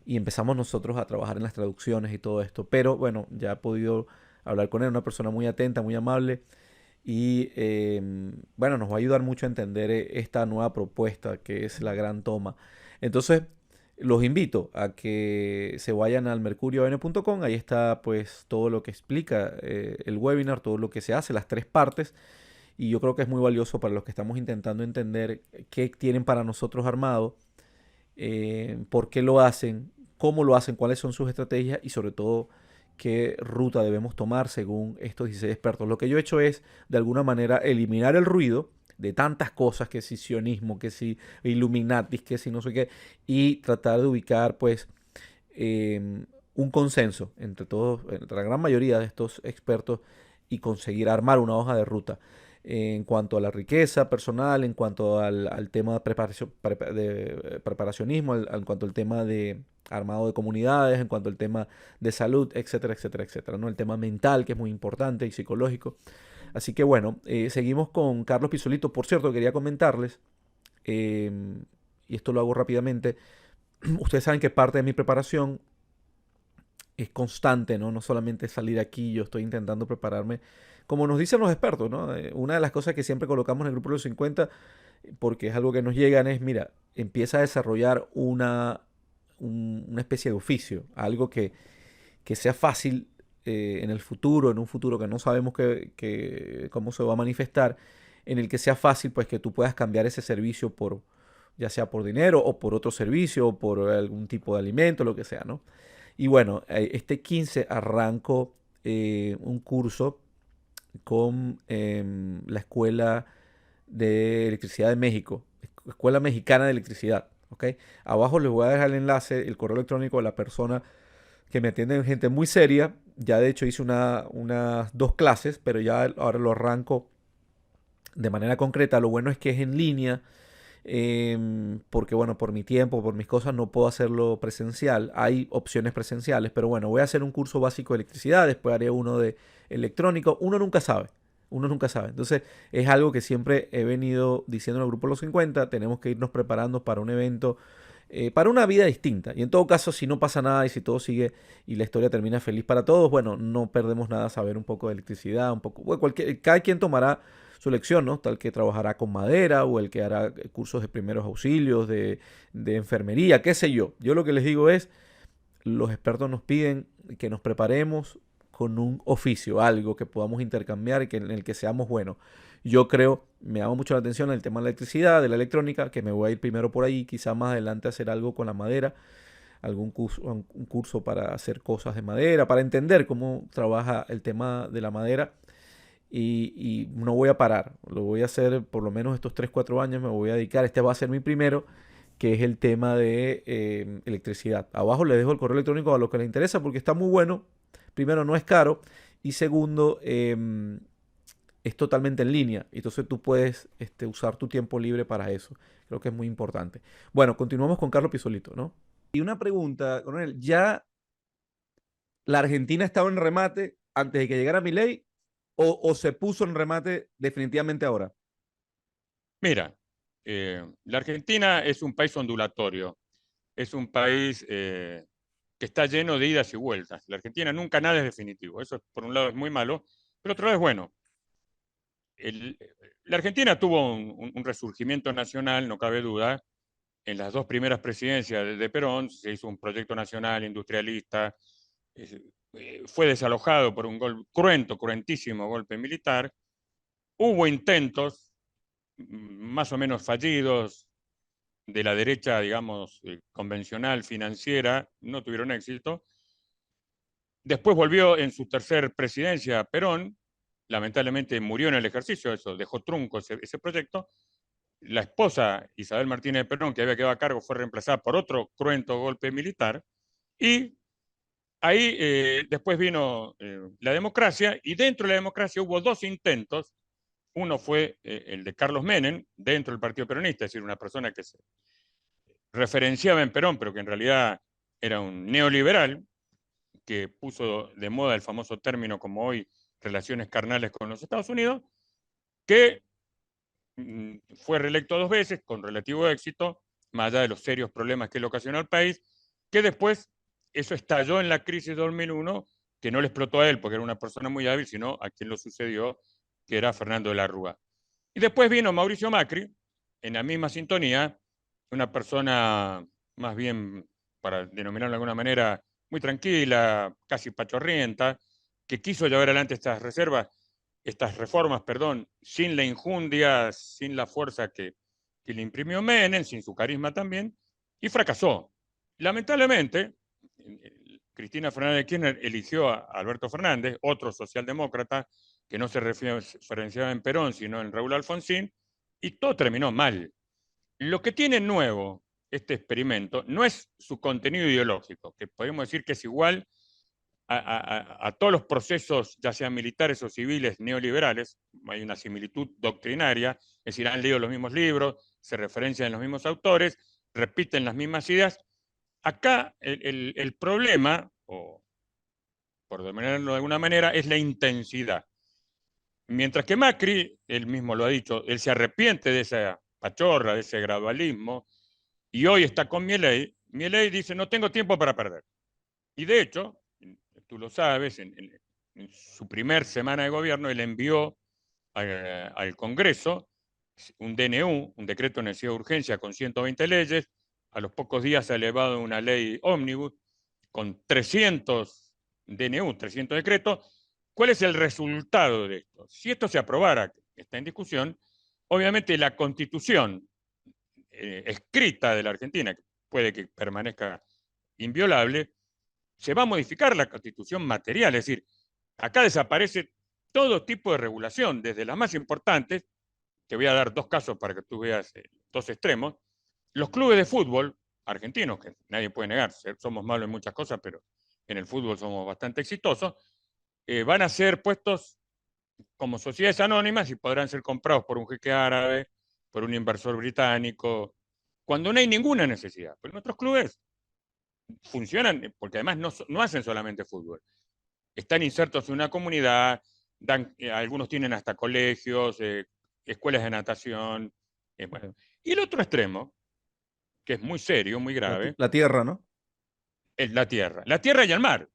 Y empezamos nosotros a trabajar en las traducciones y todo esto. Pero bueno, ya he podido hablar con él, una persona muy atenta, muy amable. Y bueno, nos va a ayudar mucho a entender esta nueva propuesta que es la Gran Toma. Entonces, los invito a que se vayan al mercurioN.com. Ahí está pues todo lo que explica el webinar, todo lo que se hace, las 3 partes. Y yo creo que es muy valioso para los que estamos intentando entender qué tienen para nosotros armado, por qué lo hacen, cómo lo hacen, cuáles son sus estrategias y sobre todo qué ruta debemos tomar según estos 16 expertos. Lo que yo he hecho es, de alguna manera, eliminar el ruido de tantas cosas, que si sionismo, que si Illuminatis, que si no sé qué, y tratar de ubicar, pues, un consenso entre todos, entre la gran mayoría de estos expertos y conseguir armar una hoja de ruta en cuanto a la riqueza personal, en cuanto al tema de, preparacionismo, en cuanto al tema de armado de comunidades, en cuanto al tema de salud, etcétera, etcétera, etcétera, ¿no? El tema mental, que es muy importante, y psicológico. Así que bueno, seguimos con Carlos Pisolito. Por cierto, quería comentarles, eh, y esto lo hago rápidamente, ustedes saben que parte de mi preparación es constante, ¿no? No solamente salir aquí, yo estoy intentando prepararme, como nos dicen los expertos, ¿no? Una de las cosas que siempre colocamos en el grupo de los 50, porque es algo que nos llegan, es, mira, empieza a desarrollar una especie de oficio, algo que sea fácil en el futuro, en un futuro que no sabemos cómo se va a manifestar, en el que sea fácil, pues que tú puedas cambiar ese servicio por, ya sea por dinero o por otro servicio o por algún tipo de alimento, lo que sea, ¿no? Y bueno, este 15 arranco un curso con la Escuela de Electricidad de México, Escuela Mexicana de Electricidad, ¿ok? Abajo les voy a dejar el enlace, el correo electrónico de la persona que me atiende, gente muy seria. Ya de hecho hice unas 2 clases, pero ya ahora lo arranco de manera concreta. Lo bueno es que es en línea, porque bueno, por mi tiempo, por mis cosas, no puedo hacerlo presencial. Hay opciones presenciales, pero bueno, voy a hacer un curso básico de electricidad, después haré uno de electrónico. Uno nunca sabe. Uno nunca sabe. Entonces, es algo que siempre he venido diciendo en el grupo de los 50. Tenemos que irnos preparando para un evento, para una vida distinta. Y en todo caso, si no pasa nada y si todo sigue y la historia termina feliz para todos, bueno, no perdemos nada saber un poco de electricidad, un poco, bueno, cada quien tomará su lección, ¿no? Tal que trabajará con madera o el que hará cursos de primeros auxilios, de enfermería, qué sé yo. Yo lo que les digo es, los expertos nos piden que nos preparemos con un oficio, algo que podamos intercambiar y que, en el que seamos buenos. Yo creo, me llama mucho la atención el tema de la electricidad, de la electrónica, que me voy a ir primero por ahí, quizá más adelante hacer algo con la madera, algún curso, un curso para hacer cosas de madera, para entender cómo trabaja el tema de la madera. Y no voy a parar, lo voy a hacer por lo menos estos 3 4 años, me voy a dedicar, este va a ser mi primero, que es el tema de electricidad. Abajo les dejo el correo electrónico a los que les interesa porque está muy bueno. Primero, no es caro y segundo, es totalmente en línea. Entonces tú puedes usar tu tiempo libre para eso. Creo que es muy importante. Bueno, continuamos con Carlos Pisolito, ¿no? Y una pregunta, coronel, ¿ya la Argentina estaba en remate antes de que llegara Milei o se puso en remate definitivamente ahora? Mira, la Argentina es un país ondulatorio, es un país que está lleno de idas y vueltas. La Argentina nunca nada es definitivo. Eso por un lado es muy malo, pero otro lado es bueno. El, la Argentina tuvo un resurgimiento nacional, no cabe duda. En las dos primeras presidencias de Perón se hizo un proyecto nacional industrialista, fue desalojado por un cruentísimo golpe militar. Hubo intentos más o menos fallidos de la derecha, digamos, convencional, financiera, no tuvieron éxito. Después volvió en su tercer presidencia Perón, lamentablemente murió en el ejercicio, eso dejó trunco ese proyecto. La esposa Isabel Martínez de Perón, que había quedado a cargo, fue reemplazada por otro cruento golpe militar. Y ahí después vino la democracia, y dentro de la democracia hubo dos intentos. Uno fue el de Carlos Menem, dentro del Partido Peronista, es decir, una persona que se referenciaba en Perón, pero que en realidad era un neoliberal, que puso de moda el famoso término como hoy, relaciones carnales con los Estados Unidos, que fue reelecto 2 veces con relativo éxito, más allá de los serios problemas que le ocasionó al país, que después eso estalló en la crisis de 2001, que no le explotó a él porque era una persona muy hábil, sino a quien lo sucedió, que era Fernando de la Rúa. Y después vino Mauricio Macri, en la misma sintonía, una persona más bien, para denominarlo de alguna manera, muy tranquila, casi pachorrienta, que quiso llevar adelante estas reformas, perdón, sin la injundia, sin la fuerza que le imprimió Menem, sin su carisma también, y fracasó. Lamentablemente, Cristina Fernández de Kirchner eligió a Alberto Fernández, otro socialdemócrata, que no se referenciaba en Perón, sino en Raúl Alfonsín, y todo terminó mal. Lo que tiene nuevo este experimento no es su contenido ideológico, que podemos decir que es igual a todos los procesos, ya sean militares o civiles neoliberales. Hay una similitud doctrinaria, es decir, han leído los mismos libros, se referencian en los mismos autores, repiten las mismas ideas. Acá el problema, o por denominarlo de alguna manera, es la intensidad. Mientras que Macri, él mismo lo ha dicho, él se arrepiente de esa pachorra, de ese gradualismo, y hoy está con Milei. Milei dice, no tengo tiempo para perder. Y de hecho, tú lo sabes, en su primer semana de gobierno, él envió al Congreso un DNU, un decreto de necesidad de urgencia con 120 leyes. A los pocos días se ha elevado una ley ómnibus con 300 DNU, 300 decretos. ¿Cuál es el resultado de esto? Si esto se aprobara, que está en discusión, obviamente la constitución escrita de la Argentina, que puede que permanezca inviolable, se va a modificar la constitución material, es decir, acá desaparece todo tipo de regulación, desde las más importantes. Te voy a dar dos casos para que tú veas dos extremos. Los clubes de fútbol argentinos, que nadie puede negar, somos malos en muchas cosas, pero en el fútbol somos bastante exitosos, van a ser puestos como sociedades anónimas y podrán ser comprados por un jeque árabe, por un inversor británico, cuando no hay ninguna necesidad. Pues nuestros clubes funcionan porque además no hacen solamente fútbol. Están insertos en una comunidad, algunos tienen hasta colegios, escuelas de natación. Bueno. Y el otro extremo, que es muy serio, muy grave, La tierra, ¿no? es la tierra. La tierra y el mar,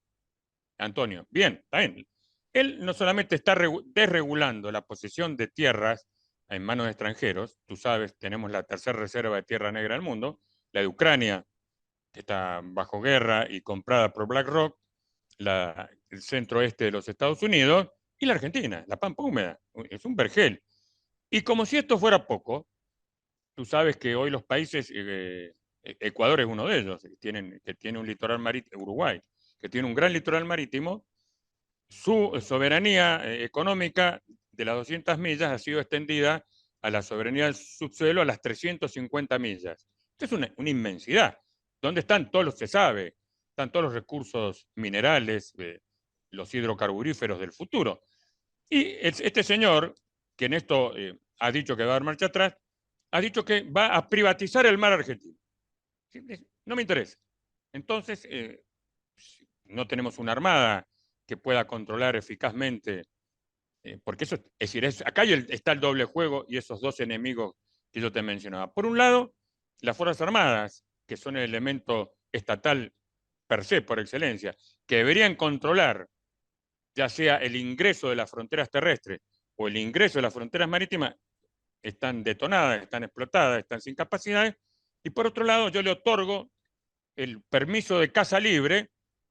Antonio. Bien, está bien. Él no solamente está desregulando la posesión de tierras en manos de extranjeros, tú sabes, tenemos la tercera reserva de tierra negra del mundo, la de Ucrania, que está bajo guerra y comprada por BlackRock, el centro oeste de los Estados Unidos, y la Argentina, la pampa húmeda, es un vergel. Y como si esto fuera poco, tú sabes que hoy los países, Ecuador es uno de ellos, que tiene un litoral marítimo, Uruguay, que tiene un gran litoral marítimo, su soberanía económica de las 200 millas ha sido extendida a la soberanía del subsuelo a las 350 millas. Esto es una inmensidad. ¿Dónde están todos los, se sabe, están todos los recursos minerales, los hidrocarburíferos del futuro? Y este señor, que en esto ha dicho que va a dar marcha atrás, ha dicho que va a privatizar el mar argentino. No me interesa. Entonces, no tenemos una armada que pueda controlar eficazmente, porque eso, es decir, acá está el doble juego y esos dos enemigos que yo te mencionaba. Por un lado, las Fuerzas Armadas, que son el elemento estatal per se, por excelencia, que deberían controlar ya sea el ingreso de las fronteras terrestres o el ingreso de las fronteras marítimas, están detonadas, están explotadas, están sin capacidades. Y por otro lado, yo le otorgo el permiso de caza libre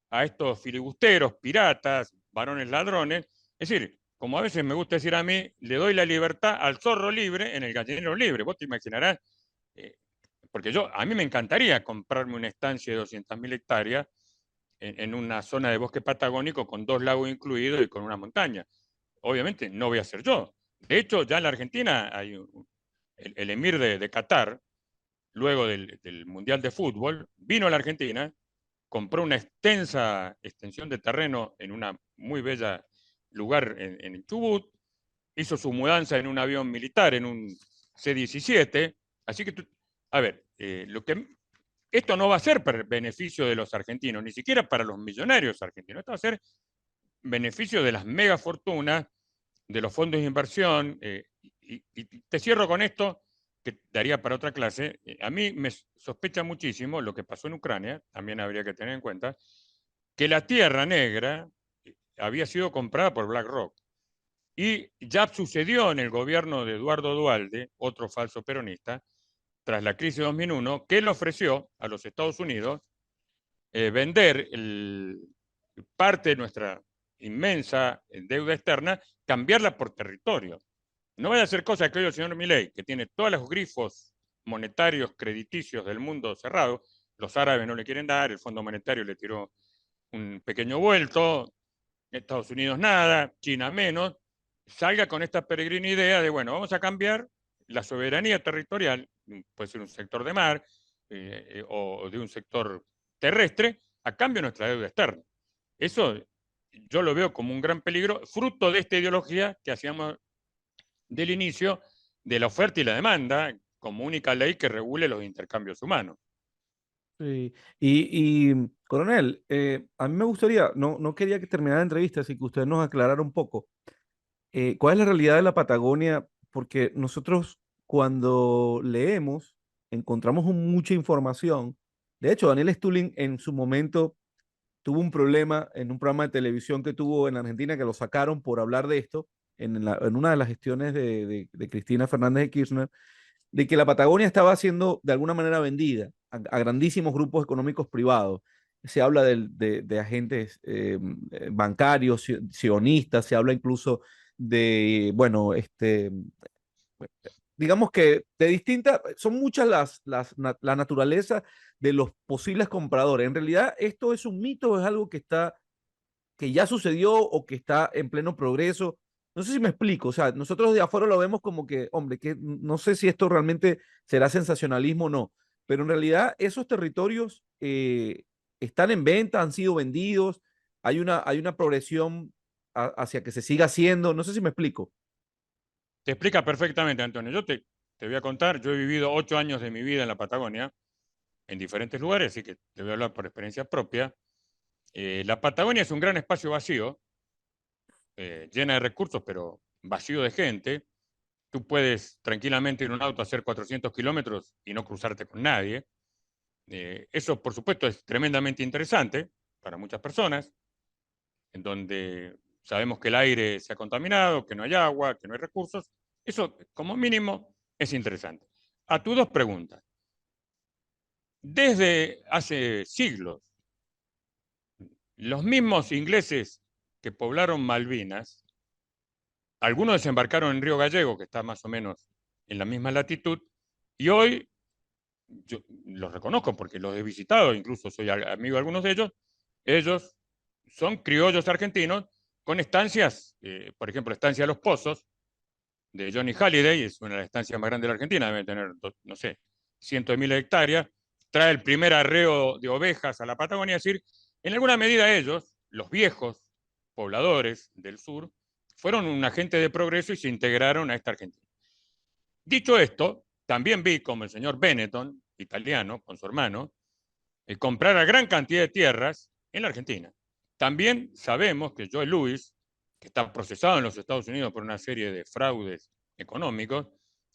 a estos filibusteros, piratas, varones ladrones. Es decir, como a veces me gusta decir a mí, le doy la libertad al zorro libre en el gallinero libre. Vos te imaginarás, porque a mí me encantaría comprarme una estancia de 200.000 hectáreas en una zona de bosque patagónico con 2 lagos incluidos y con una montaña. Obviamente no voy a ser yo. De hecho, ya en la Argentina hay el emir de Qatar, luego del Mundial de Fútbol, vino a la Argentina, compró una extensa extensión de terreno en una muy bella lugar en Chubut, hizo su mudanza en un avión militar, en un C-17. Así que, a ver, esto no va a ser para beneficio de los argentinos, ni siquiera para los millonarios argentinos. Esto va a ser beneficio de las megafortunas, de los fondos de inversión. Y te cierro con esto, que daría para otra clase. A mí me sospecha muchísimo lo que pasó en Ucrania, también habría que tener en cuenta, que la Tierra Negra había sido comprada por BlackRock. Y ya sucedió en el gobierno de Eduardo Duhalde, otro falso peronista, tras la crisis de 2001, que él ofreció a los Estados Unidos vender parte de nuestra inmensa deuda externa, cambiarla por territorio. No vaya a ser cosa que hoy el señor Milei, que tiene todos los grifos monetarios crediticios del mundo cerrado, los árabes no le quieren dar, el Fondo Monetario le tiró un pequeño vuelto, Estados Unidos nada, China menos, salga con esta peregrina idea de, bueno, vamos a cambiar la soberanía territorial, puede ser un sector de mar o de un sector terrestre, a cambio de nuestra deuda externa. Eso yo lo veo como un gran peligro, fruto de esta ideología que hacíamos del inicio de la oferta y la demanda como única ley que regule los intercambios humanos. Sí. Coronel, a mí me gustaría, no quería que terminara la entrevista, así que usted nos aclarara un poco cuál es la realidad de la Patagonia, porque nosotros cuando leemos encontramos mucha información. De hecho, Daniel Stulin en su momento tuvo un problema en un programa de televisión que tuvo en Argentina que lo sacaron por hablar de esto en una de las gestiones de Cristina Fernández de Kirchner, de que la Patagonia estaba siendo de alguna manera vendida a grandísimos grupos económicos privados. Se habla de agentes bancarios, sionistas, se habla incluso de, bueno, digamos que de distintas, son muchas la naturaleza de los posibles compradores. En realidad, esto es un mito, es algo que ya sucedió o que está en pleno progreso. No sé si me explico, o sea, nosotros de afuera lo vemos como que, hombre, que no sé si esto realmente será sensacionalismo o no, pero en realidad esos territorios están en venta, han sido vendidos, hay una progresión hacia que se siga haciendo, no sé si me explico. Te explica perfectamente, Antonio. Yo te te voy a contar, yo he vivido 8 años de mi vida en la Patagonia, en diferentes lugares, así que te voy a hablar por experiencia propia. La Patagonia es un gran espacio vacío, llena de recursos, pero vacío de gente. Tú puedes tranquilamente en un auto hacer 400 kilómetros y no cruzarte con nadie. Eso, por supuesto, es tremendamente interesante para muchas personas, en donde sabemos que el aire se ha contaminado, que no hay agua, que no hay recursos. Eso, como mínimo, es interesante. A tus dos preguntas. Desde hace siglos, los mismos ingleses que poblaron Malvinas, algunos desembarcaron en Río Gallego, que está más o menos en la misma latitud, y hoy yo los reconozco porque los he visitado, incluso soy amigo de algunos de ellos. Ellos son criollos argentinos con estancias, por ejemplo, Estancia Los Pozos, de Johnny Halliday, es una de las estancias más grandes de la Argentina, debe tener, no sé, cientos de miles de hectáreas, trae el primer arreo de ovejas a la Patagonia, es decir, en alguna medida ellos, los viejos pobladores del sur, fueron un agente de progreso y se integraron a esta Argentina. Dicho esto, también vi como el señor Benetton, italiano, con su hermano, comprar a gran cantidad de tierras en la Argentina. También sabemos que Joe Louis, que está procesado en los Estados Unidos por una serie de fraudes económicos,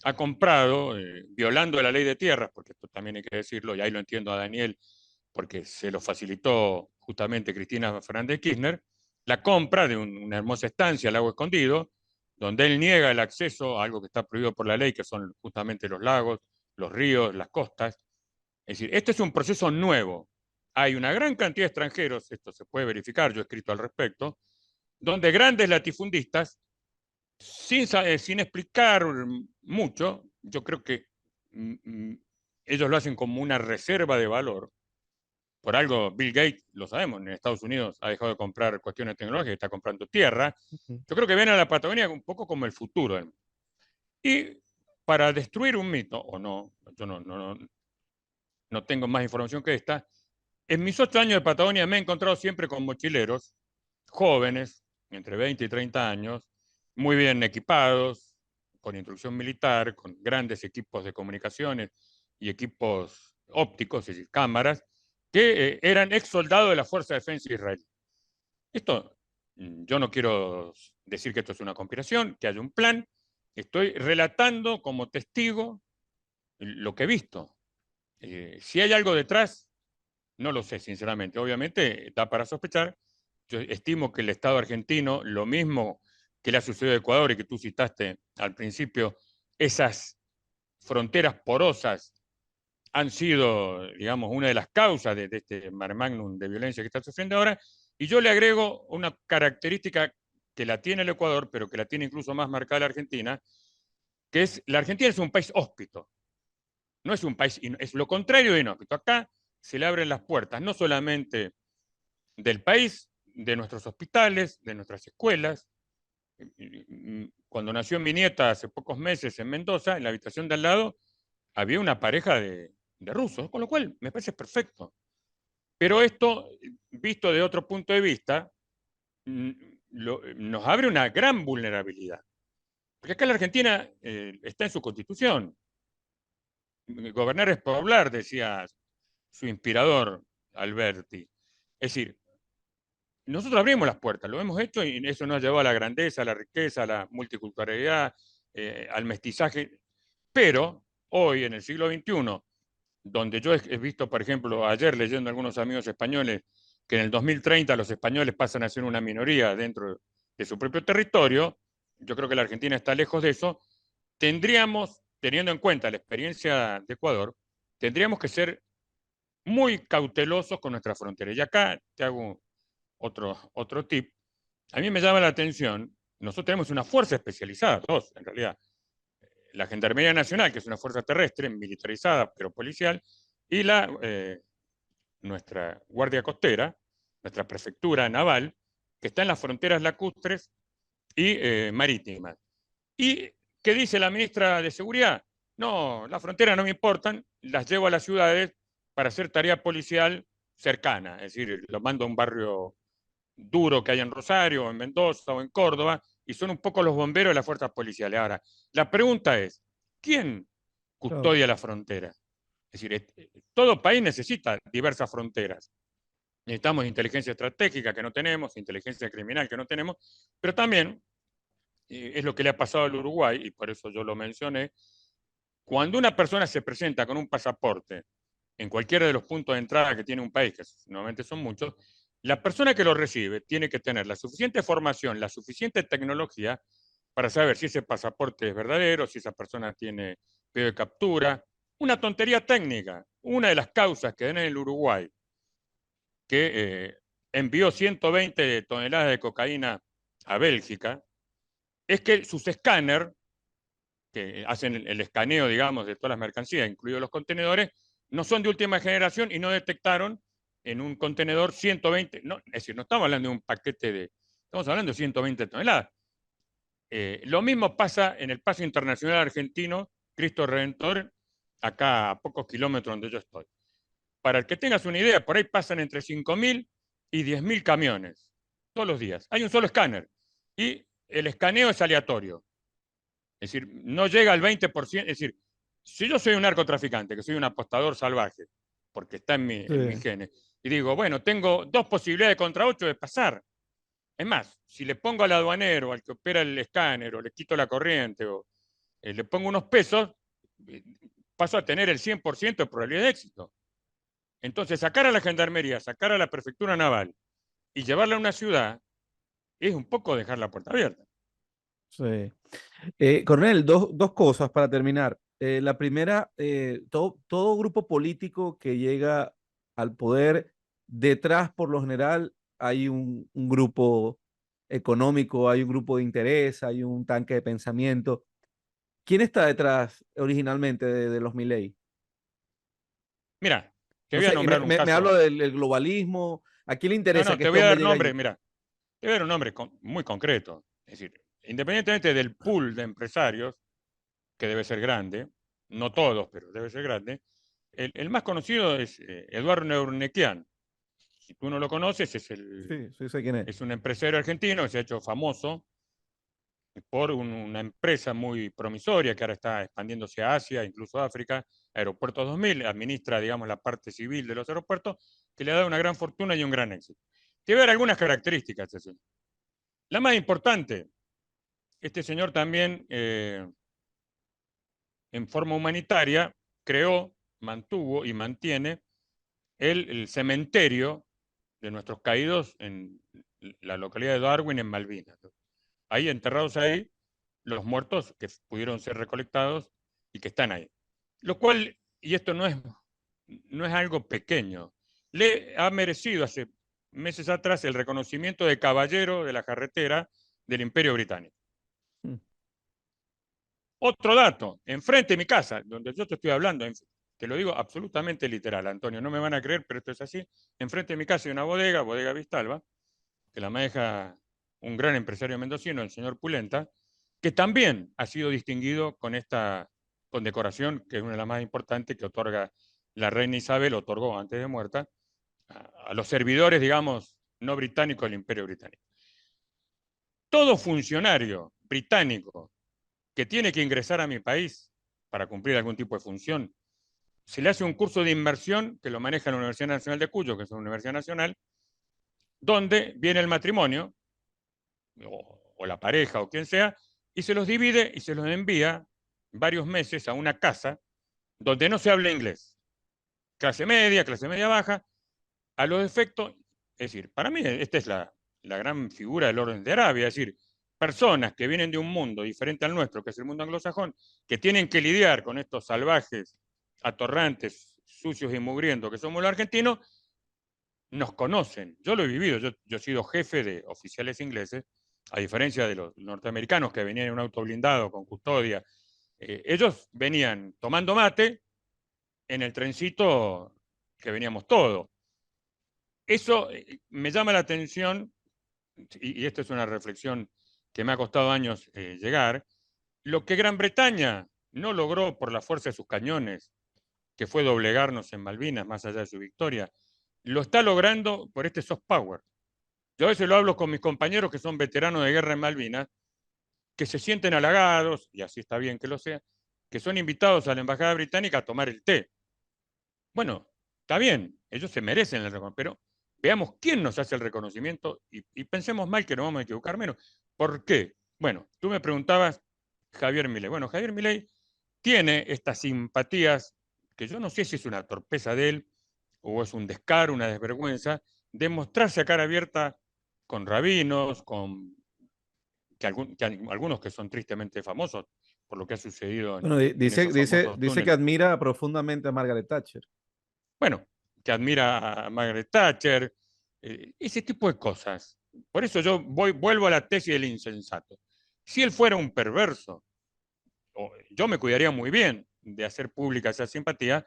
ha comprado, violando la ley de tierras, porque esto también hay que decirlo, y ahí lo entiendo a Daniel, porque se lo facilitó justamente Cristina Fernández Kirchner, la compra de una hermosa estancia, Lago Escondido, donde él niega el acceso a algo que está prohibido por la ley, que son justamente los lagos, los ríos, las costas. Es decir, este es un proceso nuevo. Hay una gran cantidad de extranjeros, esto se puede verificar, yo he escrito al respecto, donde grandes latifundistas, sin explicar mucho, yo creo que ellos lo hacen como una reserva de valor. Por algo, Bill Gates, lo sabemos, en Estados Unidos ha dejado de comprar cuestiones tecnológicas, está comprando tierra. Yo creo que ven a la Patagonia un poco como el futuro. Y para destruir un mito, o no, yo no tengo más información que esta, en mis 8 años de Patagonia me he encontrado siempre con mochileros jóvenes, entre 20 y 30 años, muy bien equipados, con instrucción militar, con grandes equipos de comunicaciones y equipos ópticos, es decir, cámaras, que eran ex soldados de la Fuerza de Defensa israelí. Esto, yo no quiero decir que esto es una conspiración, que haya un plan, estoy relatando como testigo lo que he visto. Si hay algo detrás, no lo sé, sinceramente. Obviamente da para sospechar. Yo estimo que el Estado argentino, lo mismo que le ha sucedido a Ecuador y que tú citaste al principio, esas fronteras porosas han sido, digamos, una de las causas de este mare magnum de violencia que está sufriendo ahora. Y yo le agrego una característica que la tiene el Ecuador, pero que la tiene incluso más marcada la Argentina, que es la Argentina es un país hóspito. No es un país, es lo contrario de inhóspito. Acá se le abren las puertas, no solamente del país, de nuestros hospitales, de nuestras escuelas. Cuando nació mi nieta hace pocos meses en Mendoza, en la habitación de al lado había una pareja de rusos, con lo cual me parece perfecto. Pero esto, visto de otro punto de vista, nos abre una gran vulnerabilidad. Porque acá la Argentina está en su constitución. Gobernar es poblar, decía su inspirador Alberti. Es decir, nosotros abrimos las puertas, lo hemos hecho y eso nos ha llevado a la grandeza, a la riqueza, a la multiculturalidad, al mestizaje. Pero hoy, en el siglo XXI, donde yo he visto, por ejemplo, ayer leyendo a algunos amigos españoles, que en el 2030 los españoles pasan a ser una minoría dentro de su propio territorio, yo creo que la Argentina está lejos de eso, tendríamos, teniendo en cuenta la experiencia de Ecuador, tendríamos que ser muy cautelosos con nuestra frontera. Y acá te hago otro tip. A mí me llama la atención, nosotros tenemos una fuerza especializada, dos en realidad, la Gendarmería Nacional, que es una fuerza terrestre, militarizada, pero policial, y nuestra Guardia Costera, nuestra Prefectura Naval, que está en las fronteras lacustres y marítimas. ¿Y qué dice la ministra de Seguridad? No, las fronteras no me importan, las llevo a las ciudades para hacer tarea policial cercana, es decir, lo mando a un barrio duro que hay en Rosario, o en Mendoza, o en Córdoba, y son un poco los bomberos de las fuerzas policiales. Ahora, la pregunta es, ¿quién Claro. custodia la frontera. Es decir, todo país necesita diversas fronteras. Necesitamos inteligencia estratégica que no tenemos, inteligencia criminal que no tenemos, pero también es lo que le ha pasado al Uruguay, y por eso yo lo mencioné. Cuando una persona se presenta con un pasaporte en cualquiera de los puntos de entrada que tiene un país, que normalmente son muchos, la persona que lo recibe tiene que tener la suficiente formación, la suficiente tecnología para saber si ese pasaporte es verdadero, si esa persona tiene pedido de captura. Una tontería técnica. Una de las causas que den en el Uruguay, que envió 120 toneladas de cocaína a Bélgica, es que sus escáneres, que hacen el escaneo, digamos, de todas las mercancías, incluidos los contenedores, no son de última generación y no detectaron en un contenedor 120, no, es decir, no estamos hablando de un paquete estamos hablando de 120 toneladas. Lo mismo pasa en el Paso Internacional Argentino, Cristo Redentor, acá a pocos kilómetros donde yo estoy. Para el que tengas una idea, por ahí pasan entre 5.000 y 10.000 camiones todos los días. Hay un solo escáner y el escaneo es aleatorio. Es decir, no llega al 20%. Es decir, si yo soy un narcotraficante, que soy un apostador salvaje, porque está en mi Sí. genes, y digo, bueno, tengo 2 posibilidades contra 8 de pasar. Es más, si le pongo al aduanero, al que opera el escáner, o le quito la corriente, o le pongo unos pesos, eh, paso a tener el 100% de probabilidad de éxito. Entonces, sacar a la gendarmería, sacar a la prefectura naval y llevarla a una ciudad es un poco dejar la puerta abierta. Sí. Coronel, dos cosas para terminar. La primera, todo grupo político que llega al poder, detrás por lo general hay un grupo económico, hay un grupo de interés, hay un tanque de pensamiento. ¿Quién está detrás originalmente de los Milei? Mira, te No voy a sé, nombrar un me hablo caso. del globalismo. ¿A quién le No, interesa no, que te este voy a hombre dar llegue nombres, allí? mira, te voy a dar un nombre muy concreto. Es decir, independientemente del pool de empresarios, que debe ser grande, no todos, pero debe ser grande, el más conocido es Eduardo Neurnequian. Si tú no lo conoces, Sí, sí sé quién es. es un empresario argentino que se ha hecho famoso por una empresa muy promisoria que ahora está expandiéndose a Asia, incluso a África, Aeropuertos 2000, administra, digamos, la parte civil de los aeropuertos, que le ha dado una gran fortuna y un gran éxito. Tiene que ver algunas características de ese señor. La más importante, este señor también, en forma humanitaria, creó, mantuvo y mantiene el cementerio de nuestros caídos en la localidad de Darwin, en Malvinas. Ahí, enterrados ahí, los muertos que pudieron ser recolectados y que están ahí. Lo cual, y esto no es algo pequeño, le ha merecido hace meses atrás el reconocimiento de caballero de la carretera del Imperio Británico. Mm. Otro dato, enfrente de mi casa, donde yo te estoy hablando, te lo digo absolutamente literal, Antonio, no me van a creer, pero esto es así. Enfrente de mi casa hay una bodega, Bodega Vistalba, que la maneja un gran empresario mendocino, el señor Pulenta, que también ha sido distinguido con esta condecoración, que es una de las más importantes que otorga la reina Isabel, otorgó antes de muerta, a los servidores, digamos, no británicos del Imperio Británico. Todo funcionario británico que tiene que ingresar a mi país para cumplir algún tipo de función, se le hace un curso de inmersión que lo maneja la Universidad Nacional de Cuyo, que es una universidad nacional, donde viene el matrimonio, o la pareja, o quien sea, y se los divide y se los envía varios meses a una casa donde no se habla inglés. Clase media baja, a los efectos, es decir, para mí esta es la gran figura del orden de Arabia, es decir, personas que vienen de un mundo diferente al nuestro, que es el mundo anglosajón, que tienen que lidiar con estos salvajes, atorrantes, sucios y mugrientos que somos los argentinos, nos conocen. Yo lo he vivido, yo he sido jefe de oficiales ingleses, a diferencia de los norteamericanos que venían en un auto blindado con custodia. Ellos venían tomando mate en el trencito que veníamos todos. Eso me llama la atención, y esta es una reflexión que me ha costado años llegar, lo que Gran Bretaña no logró por la fuerza de sus cañones, que fue doblegarnos en Malvinas, más allá de su victoria, lo está logrando por este soft power. Yo a veces lo hablo con mis compañeros que son veteranos de guerra en Malvinas, que se sienten halagados, y así está bien que lo sea, que son invitados a la Embajada Británica a tomar el té. Bueno, está bien, ellos se merecen el reconocimiento, pero veamos quién nos hace el reconocimiento y pensemos mal que nos vamos a equivocar menos. ¿Por qué? Bueno, tú me preguntabas Javier Milei. Bueno, Javier Milei tiene estas simpatías, que yo no sé si es una torpeza de él o es un descaro, una desvergüenza, de mostrarse a cara abierta con rabinos, con algunos que son tristemente famosos por lo que ha sucedido Bueno, en esos famosos dice que túneles. admira profundamente a Margaret Thatcher. Bueno, que admira a Margaret Thatcher, ese tipo de cosas. Por eso yo vuelvo a la tesis del insensato. Si él fuera un perverso, yo me cuidaría muy bien de hacer pública esa simpatía,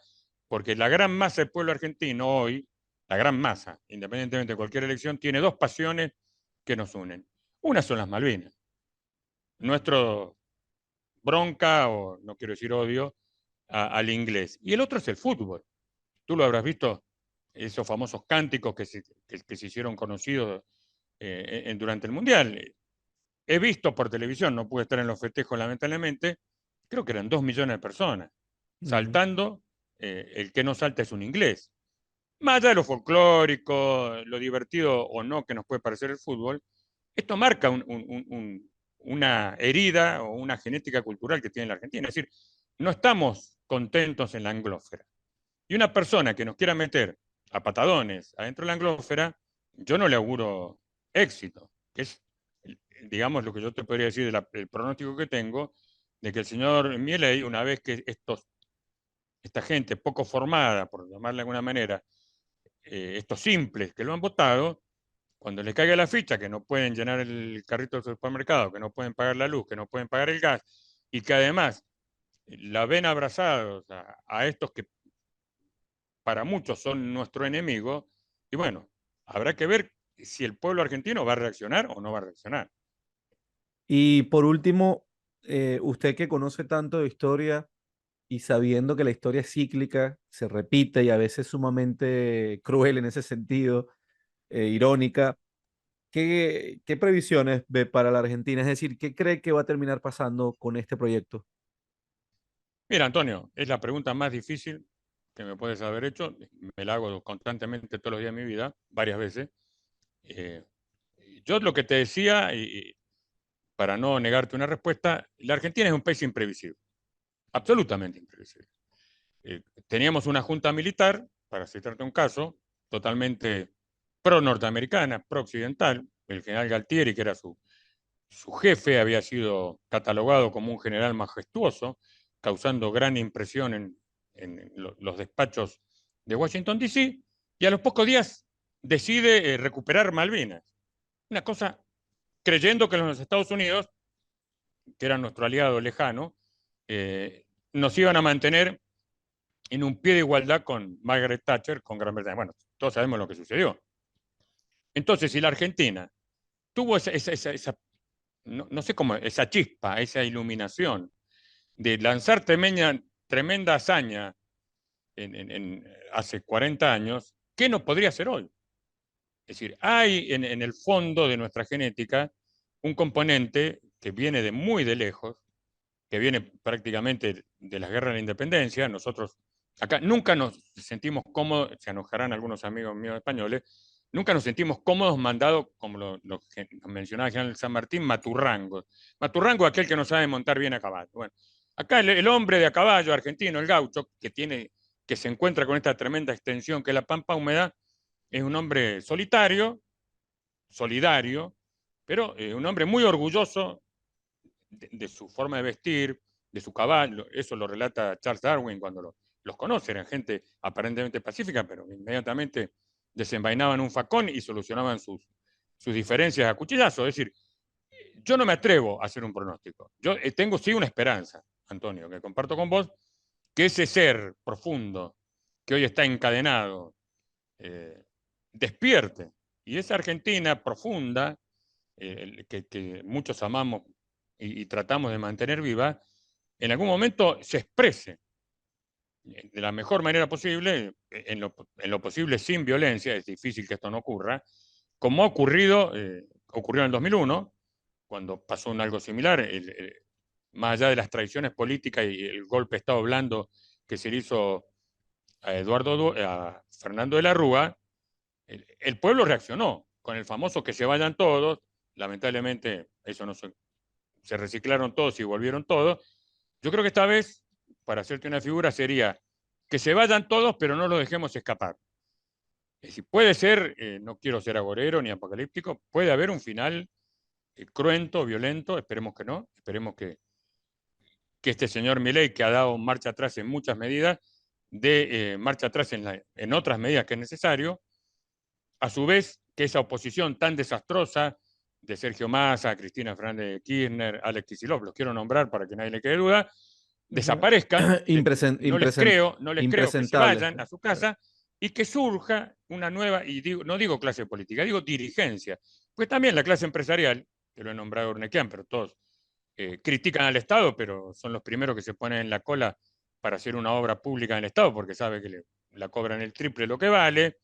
porque la gran masa del pueblo argentino hoy, la gran masa, independientemente de cualquier elección, tiene dos pasiones que nos unen. Una son las Malvinas. Nuestro bronca, o no quiero decir odio, al inglés. Y el otro es el fútbol. Tú lo habrás visto, esos famosos cánticos que se hicieron conocidos durante el Mundial. He visto por televisión, no pude estar en los festejos lamentablemente, creo que eran 2 millones de personas Ujú. saltando. El que no salta es un inglés. Más allá de lo folclórico, lo divertido o no que nos puede parecer el fútbol, esto marca una herida o una genética cultural que tiene la Argentina. Es decir, no estamos contentos en la anglósfera. Y una persona que nos quiera meter a patadones adentro de la anglósfera, yo no le auguro éxito, que es, digamos, lo que yo te podría decir del pronóstico que tengo, de que el señor Milei, una vez que esta gente poco formada, por llamarle de alguna manera, estos simples que lo han votado, cuando les caiga la ficha que no pueden llenar el carrito del supermercado, que no pueden pagar la luz, que no pueden pagar el gas, y que además la ven abrazados a estos que para muchos son nuestro enemigo, y bueno, habrá que ver si el pueblo argentino va a reaccionar o no va a reaccionar. Y por último, usted que conoce tanto de historia y sabiendo que la historia es cíclica, se repite y a veces sumamente cruel en ese sentido, irónica, qué previsiones ve para la Argentina? Es decir, ¿qué cree que va a terminar pasando con este proyecto? Mira, Antonio, es la pregunta más difícil que me puedes haber hecho. Me la hago constantemente todos los días de mi vida, varias veces. Eh, yo lo que te decía, y para no negarte una respuesta, la Argentina es un país imprevisible, absolutamente imprevisible. Teníamos una junta militar, para citarte un caso, totalmente pro-norteamericana, pro-occidental. El general Galtieri, que era su jefe, había sido catalogado como un general majestuoso, causando gran impresión en los despachos de Washington, D.C., y a los pocos días decide recuperar Malvinas. Una cosa creyendo que los Estados Unidos, que era nuestro aliado lejano, nos iban a mantener en un pie de igualdad con Margaret Thatcher, con Gran Bretaña. Bueno, todos sabemos lo que sucedió. Entonces, si la Argentina tuvo esa no sé cómo, esa chispa, esa iluminación de lanzar tremenda hazaña hace 40 años, ¿qué no podría ser hoy? Es decir, hay en el fondo de nuestra genética un componente que viene de muy de lejos, que viene prácticamente de las guerras de la independencia. Nosotros acá nunca nos sentimos cómodos, se enojarán algunos amigos míos españoles, nunca nos sentimos cómodos mandados, como lo mencionaba el general San Martín, maturrango. Maturrango es aquel que no sabe montar bien a caballo. Bueno, acá el hombre de a caballo argentino, el gaucho, que se encuentra con esta tremenda extensión que es la pampa húmeda, es un hombre solitario, solidario, pero un hombre muy orgulloso de su forma de vestir, de su caballo. Eso lo relata Charles Darwin cuando los conoce. Eran gente aparentemente pacífica, pero inmediatamente desenvainaban un facón y solucionaban sus diferencias a cuchillazo. Es decir, yo no me atrevo a hacer un pronóstico. Yo tengo sí una esperanza, Antonio, que comparto con vos, que ese ser profundo que hoy está encadenado eh, despierte. Y esa Argentina profunda, que muchos amamos y tratamos de mantener viva, en algún momento se exprese de la mejor manera posible, en lo posible sin violencia. Es difícil que esto no ocurra, como ocurrió en el 2001, cuando pasó algo similar. más allá de las traiciones políticas y el golpe de Estado blando que se le hizo a Fernando de la Rúa, el pueblo reaccionó con el famoso que se vayan todos. Lamentablemente, eso no se reciclaron todos y volvieron todos. Yo creo que esta vez, para hacerte una figura, sería que se vayan todos, pero no los dejemos escapar. Es decir, puede ser, no quiero ser agorero ni apocalíptico, puede haber un final cruento, violento, esperemos que no, esperemos que este señor Milei, que ha dado marcha atrás en muchas medidas, dé marcha atrás en otras medidas que es necesario. A su vez, que esa oposición tan desastrosa de Sergio Massa, Cristina Fernández de Kirchner, Alex Kicillof, los quiero nombrar para que nadie le quede duda, Ujú. desaparezcan. No les creo que se Impresentables. vayan a su casa y que surja una nueva, y no digo clase política, digo dirigencia. Pues también la clase empresarial, que lo he nombrado Urnequian, pero todos critican al Estado, pero son los primeros que se ponen en la cola para hacer una obra pública en el Estado, porque sabe que la cobran el triple lo que vale,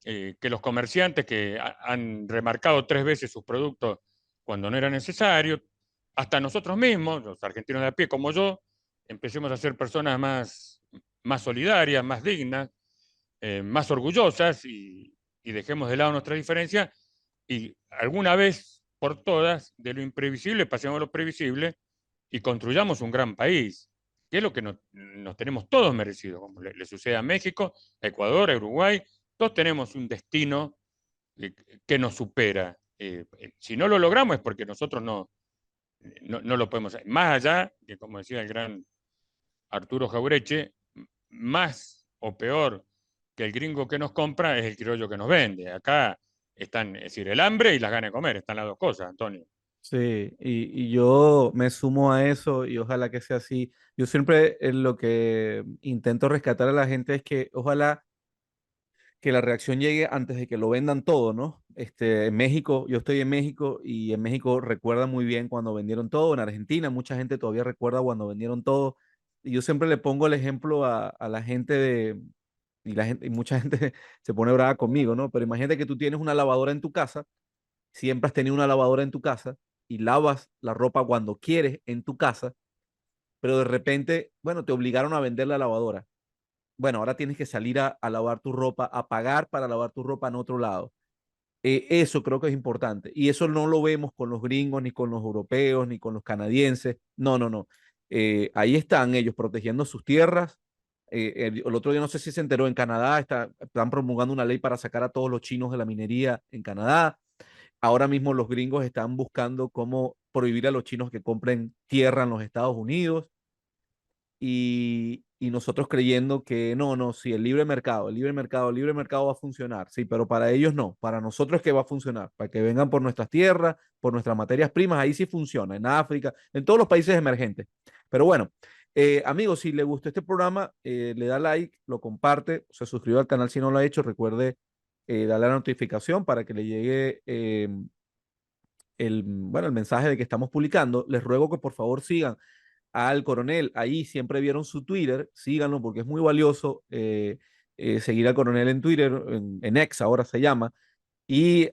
que los comerciantes que han remarcado 3 veces sus productos cuando no era necesario, hasta nosotros mismos, los argentinos de a pie como yo, empecemos a ser personas más solidarias, más dignas, más orgullosas y dejemos de lado nuestras diferencias y alguna vez por todas, de lo imprevisible pasemos a lo previsible y construyamos un gran país, que es lo que nos tenemos todos merecidos, como le sucede a México, a Ecuador, a Uruguay, todos tenemos un destino que nos supera. Si no lo logramos es porque nosotros no lo podemos hacer. Más allá, que como decía el gran Arturo Jaureche, más o peor que el gringo que nos compra es el criollo que nos vende. Acá están, es decir, el hambre y las ganas de comer, están las dos cosas, Antonio. Sí, y yo me sumo a eso y ojalá que sea así. Yo siempre lo que intento rescatar a la gente es que ojalá que la reacción llegue antes de que lo vendan todo, ¿no? En México, yo estoy en México y en México recuerda muy bien cuando vendieron todo. En Argentina, mucha gente todavía recuerda cuando vendieron todo. Y yo siempre le pongo el ejemplo a la gente y la gente, y mucha gente se pone brava conmigo, ¿no? Pero imagínate que tú tienes una lavadora en tu casa, siempre has tenido una lavadora en tu casa y lavas la ropa cuando quieres en tu casa, pero de repente, bueno, te obligaron a vender la lavadora. Bueno, ahora tienes que salir a lavar tu ropa, a pagar para lavar tu ropa en otro lado. Eso creo que es importante. Y eso no lo vemos con los gringos, ni con los europeos, ni con los canadienses. No, no, no. Ahí están ellos protegiendo sus tierras. El otro día no sé si se enteró, en Canadá están promulgando una ley para sacar a todos los chinos de la minería en Canadá. Ahora mismo los gringos están buscando cómo prohibir a los chinos que compren tierra en los Estados Unidos y nosotros creyendo que no, no, sí, el libre mercado va a funcionar, sí, pero para ellos no, para nosotros es que va a funcionar, para que vengan por nuestras tierras, por nuestras materias primas, ahí sí funciona, en África, en todos los países emergentes. Pero bueno, amigos, si le gustó este programa, le da like, lo comparte, se suscribe al canal si no lo ha hecho, recuerde darle la notificación para que le llegue bueno, el mensaje de que estamos publicando. Les ruego que por favor sigan al coronel. Ahí siempre vieron su Twitter, síganlo porque es muy valioso seguir al coronel en Twitter, en X ahora se llama. Y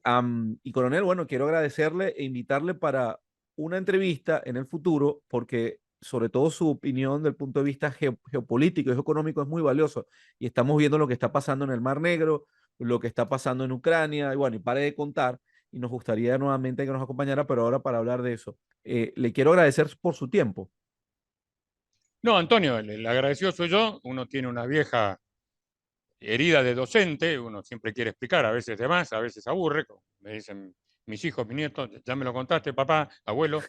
coronel, bueno, quiero agradecerle e invitarle para una entrevista en el futuro porque sobre todo su opinión del punto de vista geopolítico y geoeconómico es muy valioso. Y estamos viendo lo que está pasando en el Mar Negro, lo que está pasando en Ucrania, y bueno, y pare de contar. Y nos gustaría nuevamente que nos acompañara, pero ahora para hablar de eso. Le quiero agradecer por su tiempo. No, Antonio, el agradecido soy yo. Uno tiene una vieja herida de docente, uno siempre quiere explicar, a veces de más, a veces aburre, como me dicen mis hijos, mis nietos, ya me lo contaste, papá, abuelo,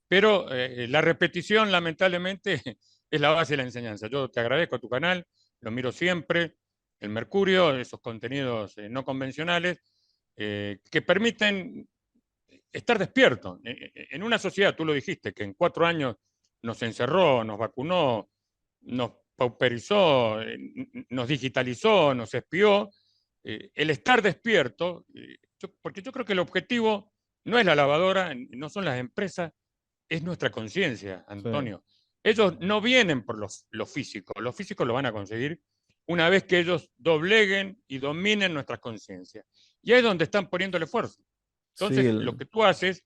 pero la repetición lamentablemente es la base de la enseñanza. Yo te agradezco a tu canal, lo miro siempre, el Mercurio, esos contenidos no convencionales que permiten estar despierto. En una sociedad, tú lo dijiste, que en 4 años nos encerró, nos vacunó, nos pauperizó, nos digitalizó, nos espió, el estar despierto, porque yo creo que el objetivo no es la lavadora, no son las empresas, es nuestra conciencia, Sí, Antonio. Ellos no vienen por lo físico, los físicos lo van a conseguir una vez que ellos dobleguen y dominen nuestras conciencias. Y ahí es donde están poniendo el esfuerzo. sí, Entonces, lo que tú haces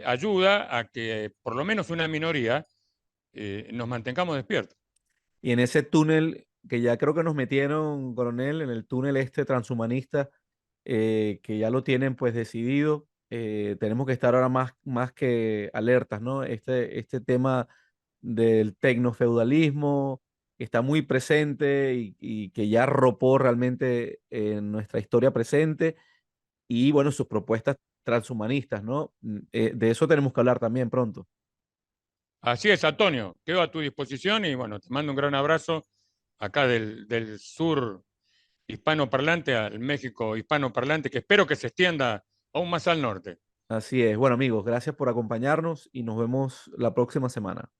ayuda a que por lo menos una minoría nos mantengamos despiertos. Y en ese túnel que ya creo que nos metieron, coronel, en el túnel este transhumanista, que ya lo tienen pues decidido, tenemos que estar ahora más que alertas, ¿no? Este tema del tecnofeudalismo que está muy presente y que ya arropó realmente en nuestra historia presente y bueno, sus propuestas transhumanistas, ¿no? De eso tenemos que hablar también pronto. Así es, Antonio, quedo a tu disposición y bueno, te mando un gran abrazo acá del sur hispanoparlante al México hispanoparlante, que espero que se extienda aún más al norte. Así es. Bueno, amigos, gracias por acompañarnos y nos vemos la próxima semana.